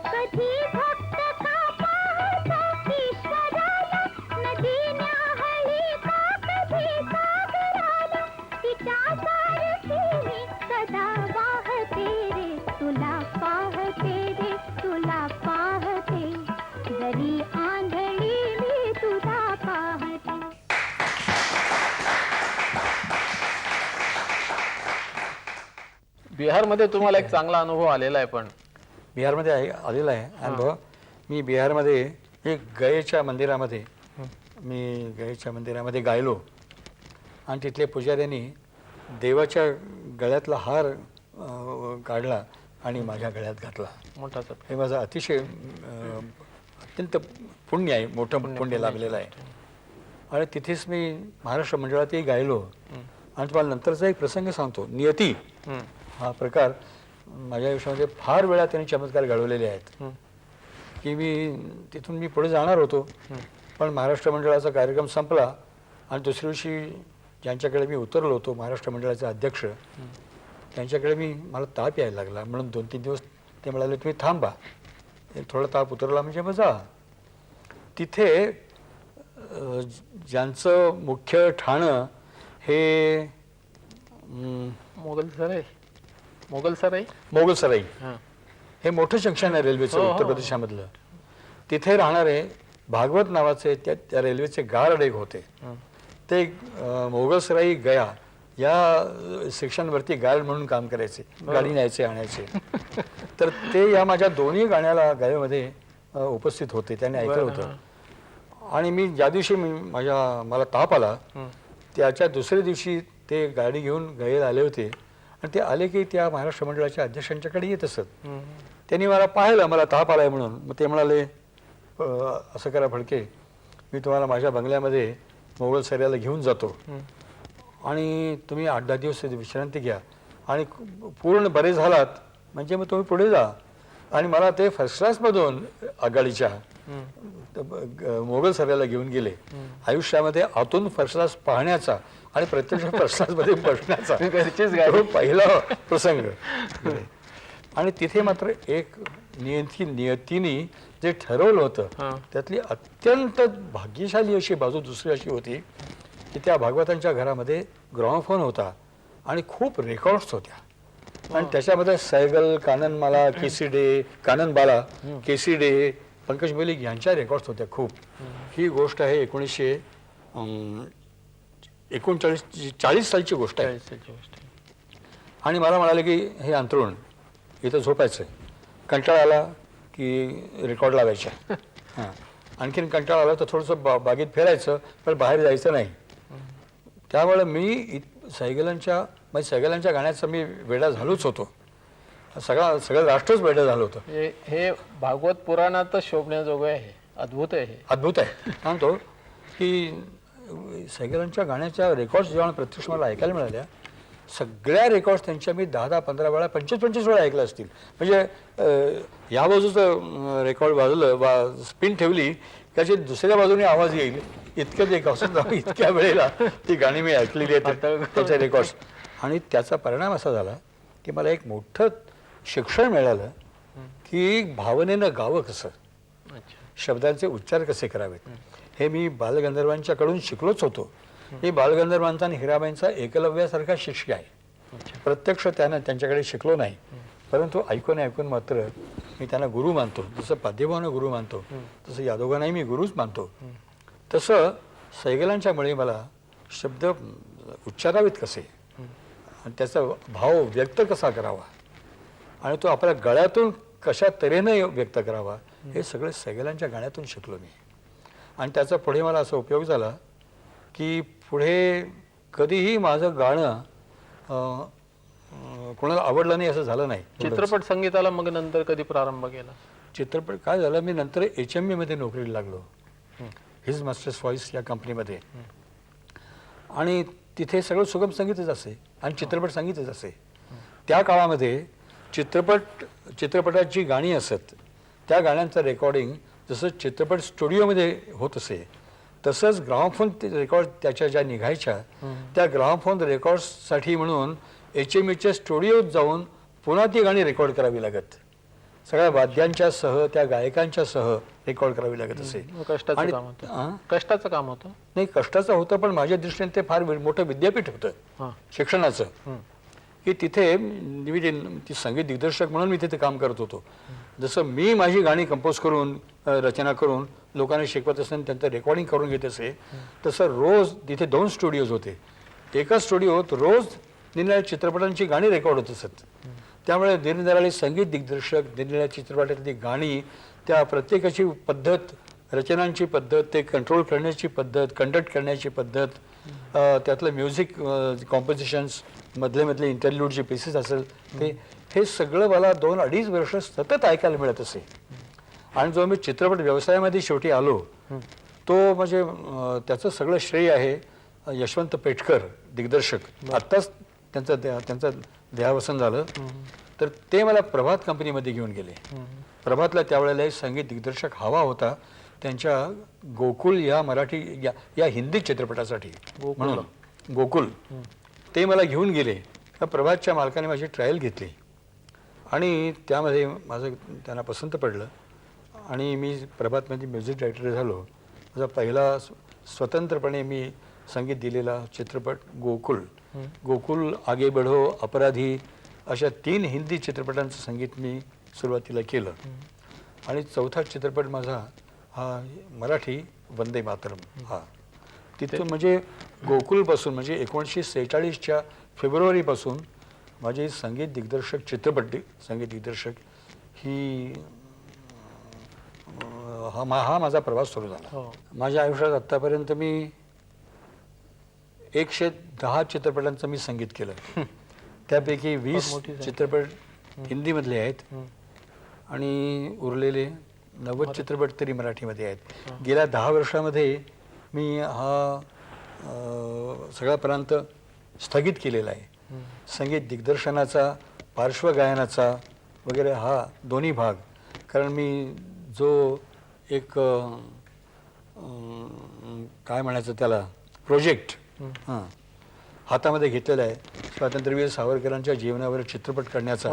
कधी भक्त का पाहतो ईश्वराला, नदी न्याहळी का कधी सागराला. तिच्या सारखी मी सदा वाहते रे तुला पाहते रे तुला पाहते, जरी आंधळी मी तुला पाहते. बिहारमध्ये तुम्हाला एक चांगला अनुभव आलेला आहे. पण बिहारमध्ये आलेला आहे अनुभव. मी बिहारमध्ये एक गयेच्या मंदिरामध्ये गायलो आणि तिथल्या पुजाऱ्यांनी देवाच्या गळ्यातला हार काढला आणि माझ्या गळ्यात घातला. मोठा हे माझं अतिशय अत्यंत पुण्य आहे, मोठं पुण्य लाभलेलं आहे. आणि तिथेच मी महाराष्ट्र मंडळातही गायलो. आणि तुम्हाला नंतरचा एक प्रसंग सांगतो. नियती हा प्रकार माझ्या आयुष्यामध्ये फार वेळा त्यांनी चमत्कार घडवलेले आहेत की तिथून मी पुढे जाणार होतो, पण महाराष्ट्र मंडळाचा कार्यक्रम संपला आणि दुसऱ्या दिवशी ज्यांच्याकडे मी उतरलो होतो महाराष्ट्र मंडळाचे अध्यक्ष, त्यांच्याकडे मला ताप यायला लागला. म्हणून 2-3 दिवस ते म्हणाले तुम्ही थांबा, थोडा ताप उतरला म्हणजे मग जा. तिथे ज्यांचं मुख्य ठाणं हे मोगलसराई हे मोठं जंक्शन आहे रेल्वेचं उत्तर प्रदेशामधलं. तिथे राहणारे भागवत नावाचे त्या रेल्वेचे गार्ड एक होते. ते मोगलसराई गया या सेक्शनवरती गार्ड म्हणून काम करायचे, गाडी न्यायचे आणायचे. तर ते या माझ्या दोन्ही गाण्यामध्ये उपस्थित होते, त्यांनी ऐकलं होतं. आणि मी ज्या दिवशी मला ताप आला त्याच्या दुसऱ्या दिवशी ते गाडी घेऊन गयेला आले होते. आणि ते आले की त्या महाराष्ट्र मंडळाच्या अध्यक्षांच्याकडे येत असत. त्यांनी मला पाहिलं मला ताप आलाय म्हणून. मग ते म्हणाले असं करा फडके, मी तुम्हाला माझ्या बंगल्यामध्ये मोगलसराईला घेऊन जातो आणि तुम्ही 8-10 दिवस विश्रांती घ्या आणि पूर्ण बरे झालात म्हणजे मग तुम्ही पुढे जा. आणि मला ते फर्स्ट क्लासमधून आघाडीच्या मोगलसराईला घेऊन गेले. आयुष्यामध्ये आतून फर्स्ट क्लास पाहण्याचा आणि प्रत्यक्ष फर्स्ट क्लासमध्ये बसण्याचा पहिला प्रसंग. आणि तिथे मात्र एक नियतीने जे ठरवलं होतं त्यातली अत्यंत भाग्यशाली अशी बाजू दुसरी अशी होती की त्या भागवतांच्या घरामध्ये ग्रॉमोफोन होता आणि खूप रेकॉर्ड्स होत्या. आणि त्याच्यामध्ये सैगल, काननमाला, काननबाला, केसीडे, पंकज मलिक यांच्या रेकॉर्ड्स होत्या खूप. ही गोष्ट आहे 1939 सालची गोष्ट आहे. आणि मला म्हणाले की हे अंथरूण इथं झोपायचं आहे, कंटाळा आला की रेकॉर्ड लावायच्या. हां, आणखीन कंटाळा आला तर थोडंसं बागेत फिरायचं, पण बाहेर जायचं नाही. त्यामुळे मी सैगलांच्या म्हणजे सगळ्यांच्या गाण्याचा मी वेडा झालोच होतो. सगळं राष्ट्रच वेडं झालं होतं. हे भागवत पुराणातच शोभण्याजोगं आहे. अद्भुत आहे. अद्भुत आहे. सांगतो की सगळ्यांच्या गाण्याच्या रेकॉर्ड्स जेव्हा प्रत्यक्ष मला ऐकायला मिळाल्या, सगळ्या रेकॉर्ड्स त्यांच्या मी 10-15 वेळा 25-25 वेळा ऐकल्या असतील. म्हणजे या बाजूचं रेकॉर्ड बाजूला स्पिन ठेवली त्याची दुसऱ्या बाजूने आवाज येईल इतकं एक असं इतक्या वेळेला ती गाणी मी ऐकलेली आहेत त्याच्या रेकॉर्ड्स. आणि त्याचा परिणाम असा झाला की मला एक मोठं शिक्षण मिळालं की भावनेनं गावं कसं, शब्दांचे उच्चार कसे करावेत. हे मी बालगंधर्वांच्याकडून शिकलोच होतो. मी बालगंधर्वांचा आणि हिराबाईंचा एकलव्यासारखा शिष्य आहे. प्रत्यक्ष त्यांच्याकडे शिकलो नाही, परंतु ऐकून मात्र मी त्यांना गुरु मानतो. जसं पाद्यभावांना गुरु मानतो तसं या दोघांनाही मी गुरुच मानतो. तसं सैगलांच्यामुळे मला शब्द उच्चारावेत कसे आणि त्याचा भाव व्यक्त कसा करावा आणि तो आपल्या गळ्यातून कशा तऱ्हेने व्यक्त करावा हे सगळे सैगलांच्या गाण्यातून शिकलो मी. आणि त्याचा पुढे मला असा उपयोग झाला की पुढे कधीही माझं गाणं कोणाला आवडलं नाही असं झालं नाही. चित्रपट संगीताला मग नंतर कधी प्रारंभ केला? चित्रपट काय झालं, मी नंतर HMV मध्ये नोकरीला लागलो, हिज मास्टर्स व्हॉइस या कंपनीमध्ये. आणि तिथे सगळं सुगम संगीतच असे आणि चित्रपट संगीतच असे. त्या काळामध्ये चित्रपटाची गाणी असत, त्या गाण्यांचं रेकॉर्डिंग जसं चित्रपट स्टुडिओमध्ये होत असे तसंच ग्रामोफोन रेकॉर्ड त्याच्या ज्या निघायच्या त्या ग्रामोफोन रेकॉर्ड्ससाठी म्हणून HMVच्या स्टुडिओत जाऊन पुन्हा ती गाणी रेकॉर्ड करावी लागत. सगळ्या वाद्यांच्या सह त्या गायकांच्या सह रेकॉर्ड करावी लागत असे. कष्टाचं काम होतं. कष्टाचं काम होतं. नाही, कष्टाचं होतं, पण माझ्या दृष्टीने ते फार मोठं विद्यापीठ होतं शिक्षणाचं. की तिथे मी ती संगीत दिग्दर्शक म्हणून मी तिथे काम करत होतो. जसं मी माझी गाणी कंपोज करून रचना करून लोकांना शिकवत असताना त्यांचं रेकॉर्डिंग करून घेत असे, तसं रोज तिथे 2 स्टुडिओज होते. एका स्टुडिओत रोज निरनिराळ्या चित्रपटांची गाणी रेकॉर्ड होत असत. त्यामुळे निरनिराळे संगीत दिग्दर्शक, निरनिराळ्या चित्रपटातली गाणी, त्या प्रत्येकाची पद्धत, रचनांची पद्धत, ते कंट्रोल करण्याची पद्धत, कंडक्ट करण्याची पद्धत, त्यातलं म्युझिक कॉम्पोजिशन्स, मधले इंटरल्यूड जे पीसेस असेल ते, हे सगळं मला 2-2.5 वर्ष सतत ऐकायला मिळत असे. आणि जो मी चित्रपट व्यवसायामध्ये शेवटी आलो तो म्हणजे त्याचं सगळं श्रेय आहे यशवंत पेठकर दिग्दर्शक. आत्ताच त्यांचं देहावसन झालं. तर ते मला प्रभात कंपनीमध्ये घेऊन गेले. प्रभातला त्यावेळेला एक संगीत दिग्दर्शक हवा होता त्यांच्या गोकुल या मराठी या हिंदी चित्रपटासाठी म्हणून गोकुल. ते मला घेऊन गेले. प्रभातच्या मालकाने माझी ट्रायल घेतली आणि त्यामध्ये माझं त्यांना पसंत पडलं आणि मी प्रभातमध्ये म्युझिक डायरेक्टर झालो. माझा पहिला स्वतंत्रपणे मी संगीत दिलेला चित्रपट गोकुल, आगे बढो, अपराधी अशा 3 हिंदी चित्रपटांचं संगीत मी सुरुवातीला केलं. आणि चौथा चित्रपट माझा हा मराठी वंदे मातरम हा. तिथून म्हणजे गोकुलपासून म्हणजे 1946च्या फेब्रुवारीपासून माझे संगीत दिग्दर्शक, चित्रपट संगीत दिग्दर्शक ही हा माझा प्रवास सुरू झाला. माझ्या आयुष्यात आत्तापर्यंत मी 110 चित्रपटांचं मी संगीत केलं. त्यापैकी 20 चित्रपट हिंदीमधले आहेत आणि उरलेले 90 चित्रपट तरी मराठीमध्ये आहेत. गेल्या 10 वर्षामध्ये मी हा सगळा प्रांत स्थगित केलेला आहे. संगीत दिग्दर्शनाचा, पार्श्वगायनाचा वगैरे हा दोन्ही भाग. कारण मी जो एक काय म्हणायचं त्याला प्रोजेक्ट हातामध्ये घेतलेला आहे स्वातंत्र्यवीर सावरकरांच्या जीवनावर चित्रपट करण्याचा,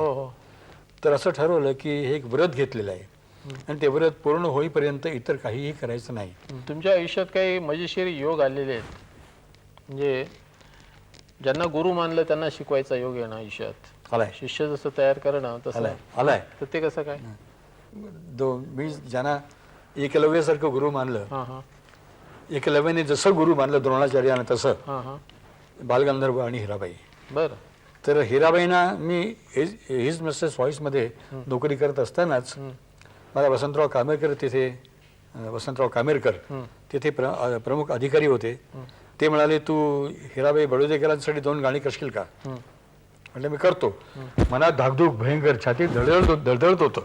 तर असं ठरवलं की हे एक व्रत घेतलेलं आहे आणि ते व्रत पूर्ण होईपर्यंत इतर काहीही करायचं नाही. तुमच्या आयुष्यात काही मजेशीर योग आलेले आहेत? म्हणजे ज्यांना गुरु मानलं त्यांना शिकवायचा योग येणं आयुष्यात आलाय. शिष्य जसं तयार करणं तसं आलाय. तर ते कसं काय? मी ज्यांना एकलव्यासारखं गुरु मानलं, एकलव्याने जसं गुरु मानलं द्रोणाचार्यानं तसं बालगंधर्व आणि हिराबाई. बरं. तर हिराबाईंना मी हिज मास्टर्स व्हॉइसमध्ये नोकरी करत असतानाच मला वसंतराव कामेरकर तिथे प्रमुख अधिकारी होते. ते म्हणाले, तू हिराबाई बडोदेकरांसाठी 2 गाणी करशील का? म्हणजे मी करतो. मनात धाकधूक भयंकर, छातीत धडधडत होतं.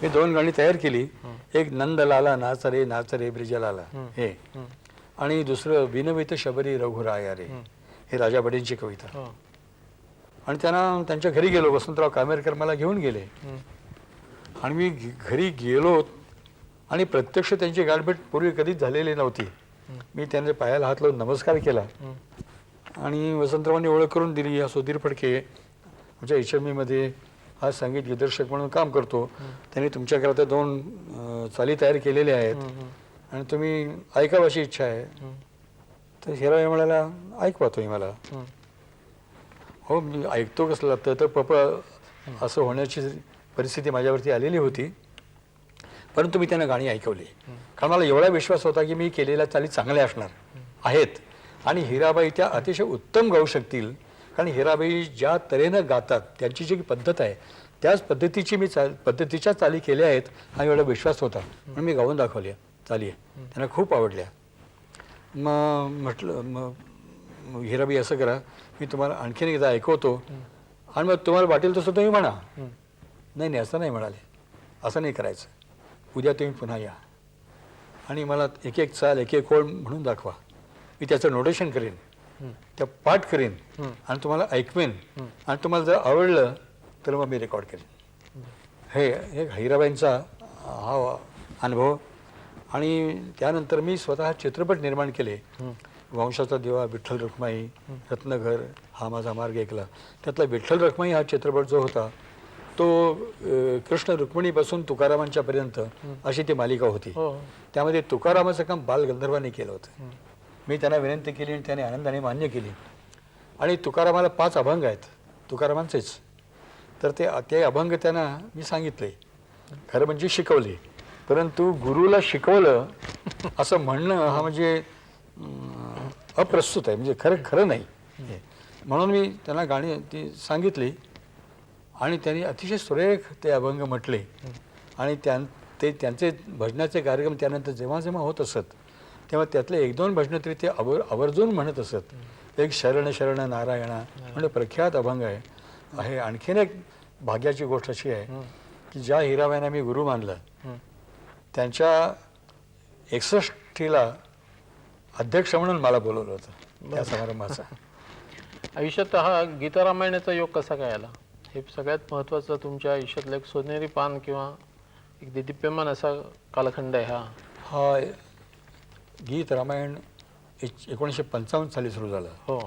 मी 2 गाणी तयार केली. एक नंदलाला नाच रे ब्रिजलाला हे, आणि दुसरं विनवित शबरी रघुराया रे, हे राजा बडींची कविता. आणि त्यांच्या घरी गेलो. वसंतराव कामेरकर मला घेऊन गेले आणि मी घरी गेलो आणि प्रत्यक्ष त्यांची गाठभेट पूर्वी कधीच झालेली नव्हती. मी त्यांच्या पायाला हात लावून नमस्कार केला आणि वसंतरावांनी ओळख करून दिली. या सुधीर फडके आमच्या HME हा संगीत दिग्दर्शक म्हणून काम करतो. त्यांनी तुमच्याकरता 2 चाली तयार केलेल्या आहेत आणि तुम्ही ऐकावं अशी इच्छा आहे. तर हिराबाई म्हणाला, ऐकवा तुम्ही मला. हो, मी ऐकतो कसं लागतं. तर पप्पा असं होण्याची परिस्थिती माझ्यावरती आलेली होती, परंतु मी त्यांना गाणी ऐकवली. कारण मला एवढा विश्वास होता की मी केलेल्या चाली चांगल्या असणार आहेत आणि हिराबाई त्या अतिशय उत्तम गाऊ शकतील. कारण हिराबाई ज्या तऱ्हेनं गातात, त्यांची जी पद्धत आहे त्याच पद्धतीची पद्धतीच्या चाली केल्या आहेत हा एवढा विश्वास होता. म्हणून मी गाऊन दाखवल्या चाली. त्यांना खूप आवडल्या. मग म्हटलं, मग हिराबाई असं करा, मी तुम्हाला आणखीन एकदा ऐकवतो आणि मग तुम्हाला वाटेल तसं तुम्ही म्हणा. नाही असं नाही म्हणाले, असं नाही करायचं. उद्या तुम्ही पुन्हा या आणि मला एक एक चाल एक एक ओळ म्हणून दाखवा. मी त्याचं नोटेशन करेन, त्या पाठ करेन आणि तुम्हाला ऐकवेन आणि तुम्हाला जर आवडलं तर मग मी रेकॉर्ड करेन. हे हिराबाईंचा हा अनुभव. आणि त्यानंतर मी स्वतः चित्रपट निर्माण केले. वंशाचा दिवा, विठ्ठल रखुमाई, रत्नघर, हा माझा मार्ग ऐकला. त्यातला विठ्ठल रखुमाई हा चित्रपट जो होता तो कृष्ण रुक्मिणीपासून तुकारामांच्या पर्यंत अशी ती मालिका होती. त्यामध्ये तुकारामाचं काम बालगंधर्वांनी केलं होतं. मी त्यांना विनंती केली आणि त्याने आनंदाने मान्य केली. आणि तुकारामाला 5 अभंग आहेत तुकारामांचेच. तर ते अभंग त्यांना मी सांगितले, खरं म्हणजे शिकवले. परंतु गुरुला शिकवलं असं म्हणणं हा म्हणजे अप्रस्तुत आहे, म्हणजे खरं नाही. म्हणून मी त्यांना गाणी ती सांगितली आणि त्यांनी अतिशय सुरेख ते अभंग म्हटले. आणि त्यांचे भजनाचे कार्यक्रम त्यानंतर जेव्हा जेव्हा होत असत तेव्हा त्यातले 1-2 भजनं तरी ते आवर्जून म्हणत असत. एक शरण शरण नारायणा म्हणजे प्रख्यात अभंग आहे. आणखीन एक भाग्याची गोष्ट अशी आहे की ज्या हिराबाईंना मी गुरु मानलं त्यांच्या 61ला अध्यक्ष म्हणून मला बोलवलं होतं त्या समारंभाचा. आयुष्यात हा गीतरामायणाचा योग कसा काय आला? हे सगळ्यात महत्त्वाचं तुमच्या आयुष्यातलं एक सोनेरी पान किंवा एक दिप्यमान असा कालखंड आहे हा. गीत रामायण 1955 साली सुरू झालं. हो.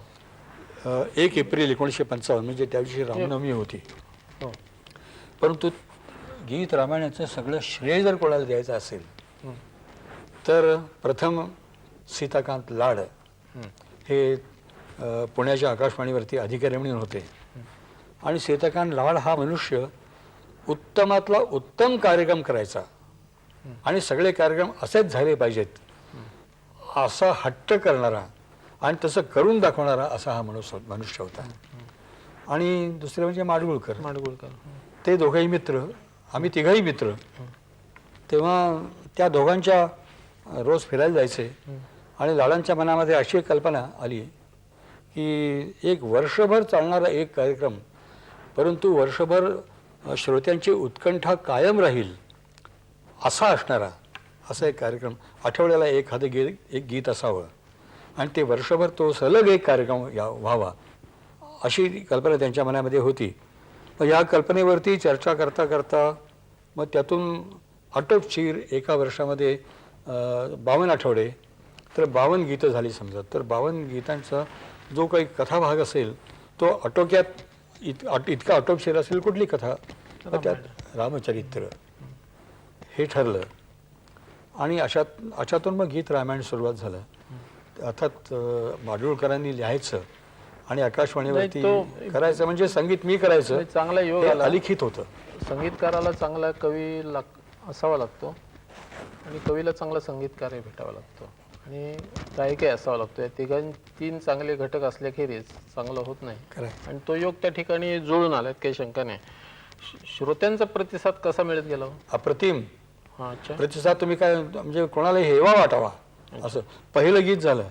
1 एप्रिल 1955 म्हणजे त्या दिवशी रामनवमी होती. हो. परंतु गीत रामायणाचं सगळं श्रेय जर कोणाला द्यायचं असेल तर प्रथम सीताकांत लाड हे पुण्याच्या आकाशवाणीवरती अधिकारी म्हणून होते. आणि सीताकांत लाड हा मनुष्य उत्तमातला उत्तम कार्यक्रम करायचा आणि सगळे कार्यक्रम असेच झाले पाहिजेत असा हट्ट करणारा आणि तसं करून दाखवणारा असा हा मनुष्य होता. आणि दुसरे म्हणजे माडगुळकर. ते दोघंही मित्र, आम्ही तिघही मित्र. तेव्हा त्या दोघांच्या रोज फिरायला जायचे आणि लाडांच्या मनामध्ये अशी कल्पना आली की एक वर्षभर चालणारा एक कार्यक्रम, परंतु वर्षभर श्रोत्यांची उत्कंठा कायम राहील असा असणारा असा एक कार्यक्रम, आठवड्याला एक गीत असावं आणि ते वर्षभर तो सलग एक कार्यक्रम व्हावा अशी कल्पना त्यांच्या मनामध्ये होती. मग या कल्पनेवरती चर्चा करता करता मग त्यातून आटोपशीर एका वर्षामध्ये 52 आठवडे तर 52 गीतं झाली समजा. तर 52 गीतांचा जो काही कथाभाग असेल तो आटोक्यात इतका आटोपशीर असेल कुठली कथा, त्यात रामचरित्र हे ठरलं. आणि अशातून मग गीत रामायण सुरुवात झालं. अर्थात माडगुळकरांनी लिहायचं आणि आकाशवाणीवरती करायचं म्हणजे संगीत मी करायचं. चांगला योग आला. अलिखित होतं. संगीतकाराला चांगला कवी असावा लागतो आणि कवीला चांगला संगीतकारही भेटावा लागतो आणि गायकही असावा लागतो. या 3 चांगले घटक असल्याखेरीज चांगलं होत नाही. आणि तो योग त्या ठिकाणी जुळून आला, काही शंका नाही. श्रोत्यांचा प्रतिसाद कसा मिळत गेला? अप्रतिम प्रतिसाद. तुम्ही काय म्हणजे कोणाला हेवा वाटावा असं. पहिलं गीत झालं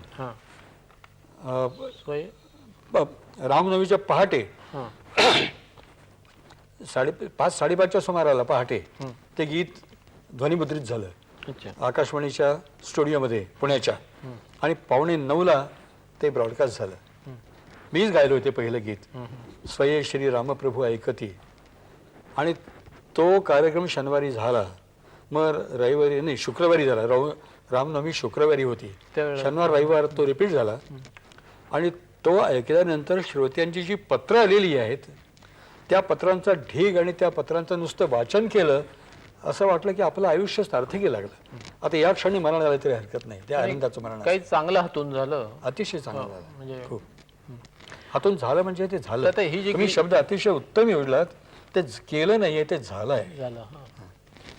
रामनवमीच्या पहाटे 5:30च्या सुमाराला पहाटे ते गीत ध्वनिमुद्रित झालं अच्छा. आकाशवाणीच्या स्टुडिओमध्ये पुण्याच्या, आणि 8:45ला ते ब्रॉडकास्ट झालं. मीच गायलो ते पहिलं गीत, स्वये श्री रामप्रभू ऐकती. आणि तो कार्यक्रम शनिवारी झाला, मग रविवारी नाही शुक्रवारी झाला. रामनवमी शुक्रवारी होती, त्यावेळेला शनिवार रविवार तो रिपीट झाला. आणि तो ऐकल्यानंतर श्रोत्यांची जी पत्रं आलेली आहेत त्या पत्रांचा ढीग आणि त्या पत्रांचं नुसतं वाचन केलं, असं वाटलं की आपलं आयुष्य सार्थकी लागलं. आता या क्षणी मरण झालं तरी हरकत नाही, त्या आनंदाचं मरण काही चांगलं हातून झालं अतिशय चांगलं झालं. म्हणजे खूप हातून झालं म्हणजे ते झालं. आता ही जी तुम्ही शब्द अतिशय उत्तम निवडलात. ते केलं नाहीये, ते झालंय. झालं.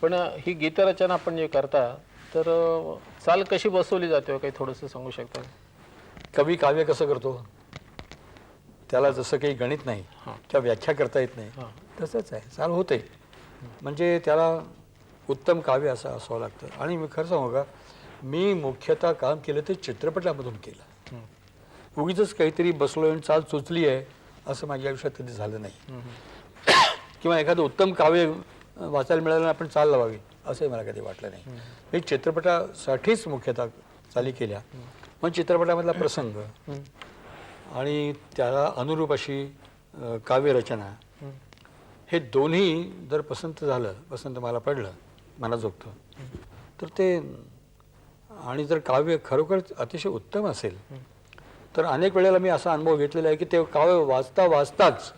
पण ही गीतरचना आपण जे करता तर चाल कशी बसवली जाते हो, काही थोडंसं सांगू शकता? कवी काव्य कसं करतो, त्याला जसं काही गणित नाही किंवा व्याख्या करता येत नाही, तसंच आहे. चाल होते म्हणजे त्याला उत्तम काव्य असं असावं लागतं. आणि मी खरं सांगू का, मी मुख्यतः काम केलं ते चित्रपटामधून केलं. उगीच काहीतरी बसलो आणि चाल सुचली आहे असं माझ्या आयुष्यात कधी झालं नाही. किंवा एखादं उत्तम काव्य वाचायला मिळालं आपण चाल लावावी असंही मला कधी वाटलं नाही. मी चित्रपटासाठीच मुख्यतः चाली केल्या. मग चित्रपटामधला प्रसंग आणि त्याला अनुरूप अशी काव्यरचना, हे दोन्ही जर पसंत मला पडलं मनाजोगतं, तर ते, आणि जर काव्य खरोखर अतिशय उत्तम असेल तर अनेक वेळेला मी असा अनुभव घेतलेला आहे की ते काव्य वाचताच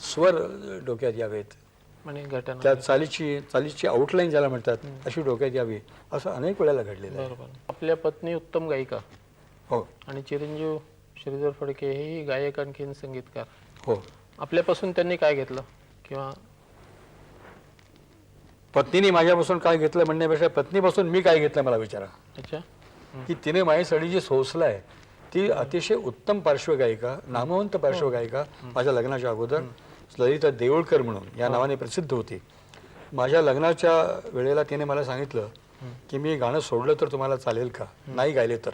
स्वर डोक्यात यावेत, म्हणजे घटना त्या चालीची आउटलाईन ज्याला म्हणतात अशी डोक्यात यावी, असं अनेक वेळेला घडलेलं आहे. बरोबर. आपल्या पत्नी उत्तम गायिका, हो आणि चिरंजीव श्रीधर फडके हेही गायक आणखीन संगीतकार. हो. आपल्यापासून त्यांनी काय घेतलं, किंवा पत्नीने माझ्यापासून काय घेतलं म्हणण्यापेक्षा पत्नीपासून मी काय घेतलं मला विचारा. अच्छा. की तिने माझ्यासाठी जी सोसलं आहे ती अतिशय उत्तम पार्श्वगायिका, नामवंत पार्श्वगायिका. माझ्या लग्नाच्या अगोदर ललिता देऊळकर म्हणून या नावाने प्रसिद्ध होती. माझ्या लग्नाच्या वेळेला तिने मला सांगितलं की मी गाणं सोडलं तर तुम्हाला चालेल का, नाही गायले तर.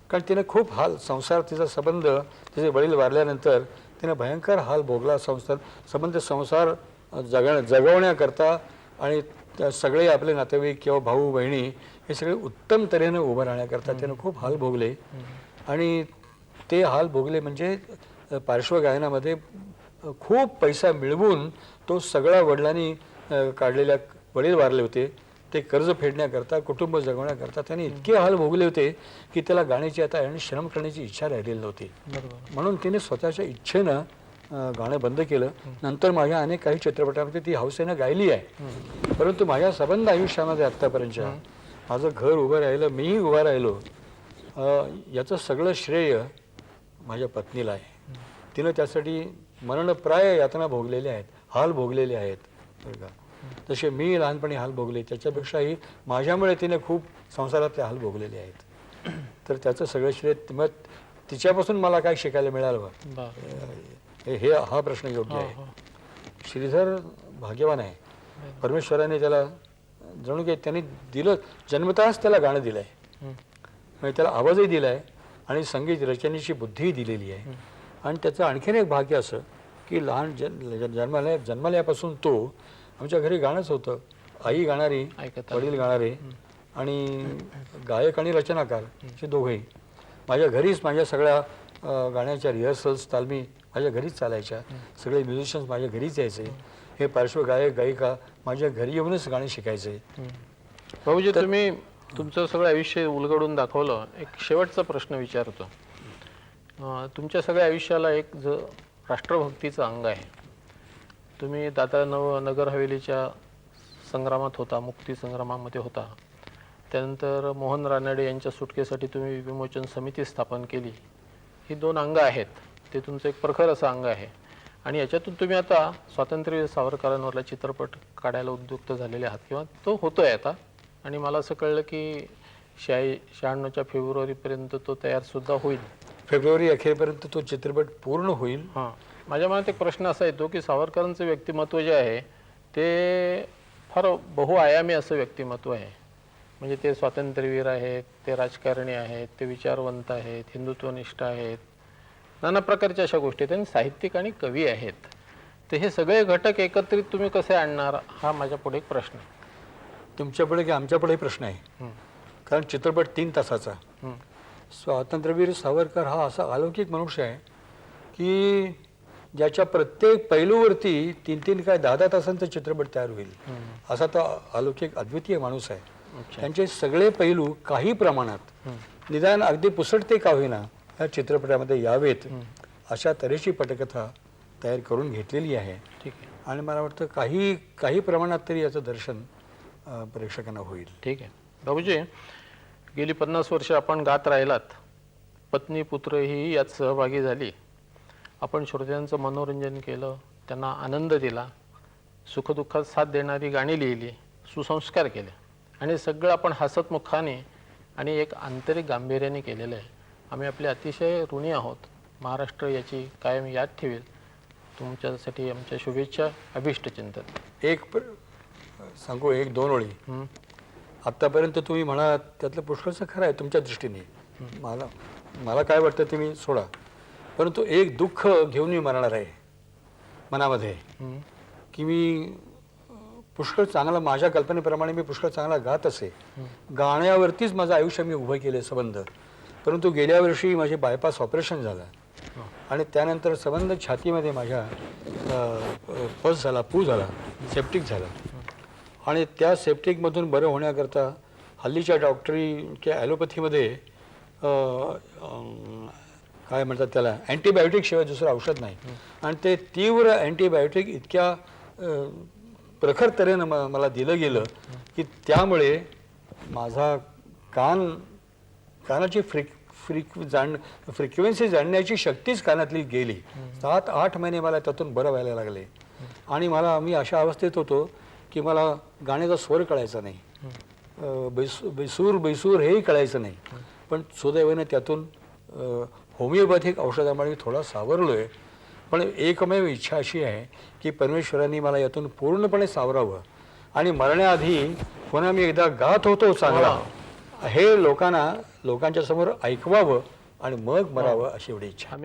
कारण तिने खूप हाल, संसार, तिचा संबंध, तिचे वडील वारल्यानंतर तिने भयंकर हाल भोगला. संसार जगवण्याकरता आणि सगळे आपले नातेवाईक किंवा भाऊ बहिणी हे सगळे उत्तम तऱ्हेने उभं राहण्याकरता त्यानं खूप हाल भोगले. आणि ते हाल भोगले म्हणजे पार्श्वगायनामध्ये खूप पैसा मिळवून तो सगळा वडिलांनी काढलेल्या, वडील वारले होते ते कर्ज फेडण्याकरता, कुटुंब जगवण्याकरता त्याने इतके हाल भोगले होते की त्याला गाण्याची आता आणि श्रम करण्याची इच्छा राहिलेली नव्हती. म्हणून तिने स्वतःच्या इच्छेनं गाणं बंद केलं. नंतर माझ्या अनेक काही चित्रपटामध्ये ती हौसेनं गायली आहे. परंतु माझ्या संबंध आयुष्यामध्ये आत्तापर्यंतच्या माझं घर उभं राहिलं, मीही उभा राहिलो, याचं सगळं श्रेय माझ्या पत्नीला आहे. तिनं त्यासाठी मरणप्राय यातना भोगलेल्या आहेत, हाल भोगलेले आहेत. बरं का, तसे मी लहानपणी हाल भोगले, त्याच्यापेक्षाही माझ्यामुळे तिने खूप संसारातले हाल भोगलेले आहेत. तर त्याचं सगळं श्रेय, मग तिच्यापासून मला काय शिकायला मिळालं बा, हा प्रश्न योग्य आहे. श्रीधर भाग्यवान आहे. परमेश्वराने त्याला जणू काही त्यांनी दिलं, जन्मताच त्याला गाणं दिलं आहे, म्हणजे त्याला आवाजही दिला आहे आणि संगीत रचनेची बुद्धीही दिलेली आहे. आणि त्याचं आणखीन एक भाग्य असं की लहान जन्मल्यापासून तो आमच्या घरी गाणंच होतं. आई गाणारी, वडील गाणारे, आणि गायक आणि रचनाकार हे दोघेही माझ्या घरीच. माझ्या सगळ्या गाण्याच्या रिहर्सल्स, तालमी माझ्या घरीच चालायच्या. सगळे म्युझिशियन्स माझ्या घरीच यायचे. हे पार्श्वगायक गायिका माझ्या घरी येऊनच गाणे शिकायचे. भाऊजी, तुम्ही तुमचं सगळं आयुष्य उलगडून दाखवलं. एक शेवटचा प्रश्न विचारतो. तुमच्या सगळ्या आयुष्याला एक राष्ट्रभक्तीचं अंग आहे. तुम्ही दादरा नगर हवेलीच्या संग्रामात होता, मुक्ती संग्रामामध्ये होता. त्यानंतर मोहन रानडे यांच्या सुटकेसाठी तुम्ही विमोचन समिती स्थापन केली. ही 2 अंग आहेत, ते तुमचं एक प्रखर असं अंग आहे. आणि याच्यातून तुम्ही आता स्वातंत्र्यवीर सावरकरांवरला चित्रपट काढायला उद्युक्त झालेले आहात, किंवा तो होतोय आता. आणि मला असं कळलं की 96च्या फेब्रुवारीपर्यंत तो तयारसुद्धा होईल. फेब्रुवारी अखेरपर्यंत तो चित्रपट पूर्ण होईल. हां, माझ्या मनात एक प्रश्न असा येतो की सावरकरांचं व्यक्तिमत्व जे आहे ते फार बहुआयामी असं व्यक्तिमत्व आहे. म्हणजे ते स्वातंत्र्यवीर आहेत, ते राजकारणी आहेत, ते विचारवंत आहेत, हिंदुत्वनिष्ठ आहेत, नाना प्रकारच्या अशा गोष्टी आहेत आणि साहित्यिक आणि कवी आहेत. तर हे सगळे घटक एकत्रित तुम्ही कसे आणणार हा माझ्या पुढे एक प्रश्न आहे. तुमच्यापुढे की आमच्यापुढे प्रश्न आहे. कारण चित्रपट 3 तासाचा. स्वातंत्र्यवीर सावरकर हा असा अलौकिक मनुष्य आहे की ज्याच्या प्रत्येक पैलूवरती 3-3 काय 10-10 तासांचा चित्रपट तयार होईल असा तो अलौकिक अद्वितीय माणूस आहे. त्यांचे सगळे पैलू काही प्रमाणात निदान अगदी पुसटते का होईना या चित्रपटामध्ये यावेत अशा तऱ्हेची पटकथा तयार करून घेतलेली आहे. ठीक आहे. आणि मला वाटतं काही प्रमाणात तरी याचं दर्शन प्रेक्षकांना होईल. ठीक आहे. बाबूजी, गेली 50 वर्ष आपण गात राहिलात, पत्नी पुत्र ही यात सहभागी झाली, आपण श्रोत्यांचं मनोरंजन केलं, त्यांना आनंद दिला, सुखदुःखात साथ देणारी गाणी लिहिली, सुसंस्कार केले आणि सगळं आपण हसतमुखाने आणि एक आंतरिक गांभीर्याने केलेलं आहे. आम्ही आपले अतिशय ऋणी आहोत. महाराष्ट्र याची कायम याद ठेवेल. तुमच्यासाठी आमच्या शुभेच्छा. अभिष्टचिंतन. सांगू 1-2 ओळी. आत्तापर्यंत तुम्ही म्हणालात त्यातलं पुष्कळचं खरं आहे तुमच्या दृष्टीने. मला काय वाटतं ते मी सोडा, परंतु एक दुःख घेऊन मी मरणार आहे मनामध्ये की मी पुष्कळ चांगला, माझ्या कल्पनेप्रमाणे मी पुष्कळ चांगला गात असे. गाण्यावरतीच माझं आयुष्य मी उभं केले संबंध. परंतु गेल्या वर्षी माझे बायपास ऑपरेशन झालं आणि त्यानंतर संबंध छातीमध्ये माझ्या पस झाला, पू झाला, सेप्टिक झाला. आणि त्या सेप्टिकमधून बरं होण्याकरता हल्लीच्या डॉक्टरी किंवा ॲलोपॅथीमध्ये काय म्हणतात त्याला, अँटीबायोटिक शिवाय दुसरं औषध नाही. आणि ते तीव्र अँटीबायोटिक इतक्या प्रखर तऱ्हेनं मला दिलं गेलं की त्यामुळे माझा कानाची फ्रिक्वेन्सी जाणण्याची शक्तीच कानातली गेली. 7-8 महिने मला त्यातून बरं व्हायला लागले. आणि मी अशा अवस्थेत होतो की मला गाण्याचा स्वर कळायचा नाही, बैसूर हेही कळायचं नाही. पण सुदैवाने त्यातून होमिओपॅथिक औषधामुळे मी थोडा सावरलो आहे. पण एकमेव इच्छा अशी आहे की परमेश्वरांनी मला यातून पूर्णपणे सावरावं आणि मरण्याआधी पुन्हा मी एकदा गात होतो चांगला हे लोकांच्या समोर ऐकवावं आणि मग मरावं अशी एवढी इच्छा.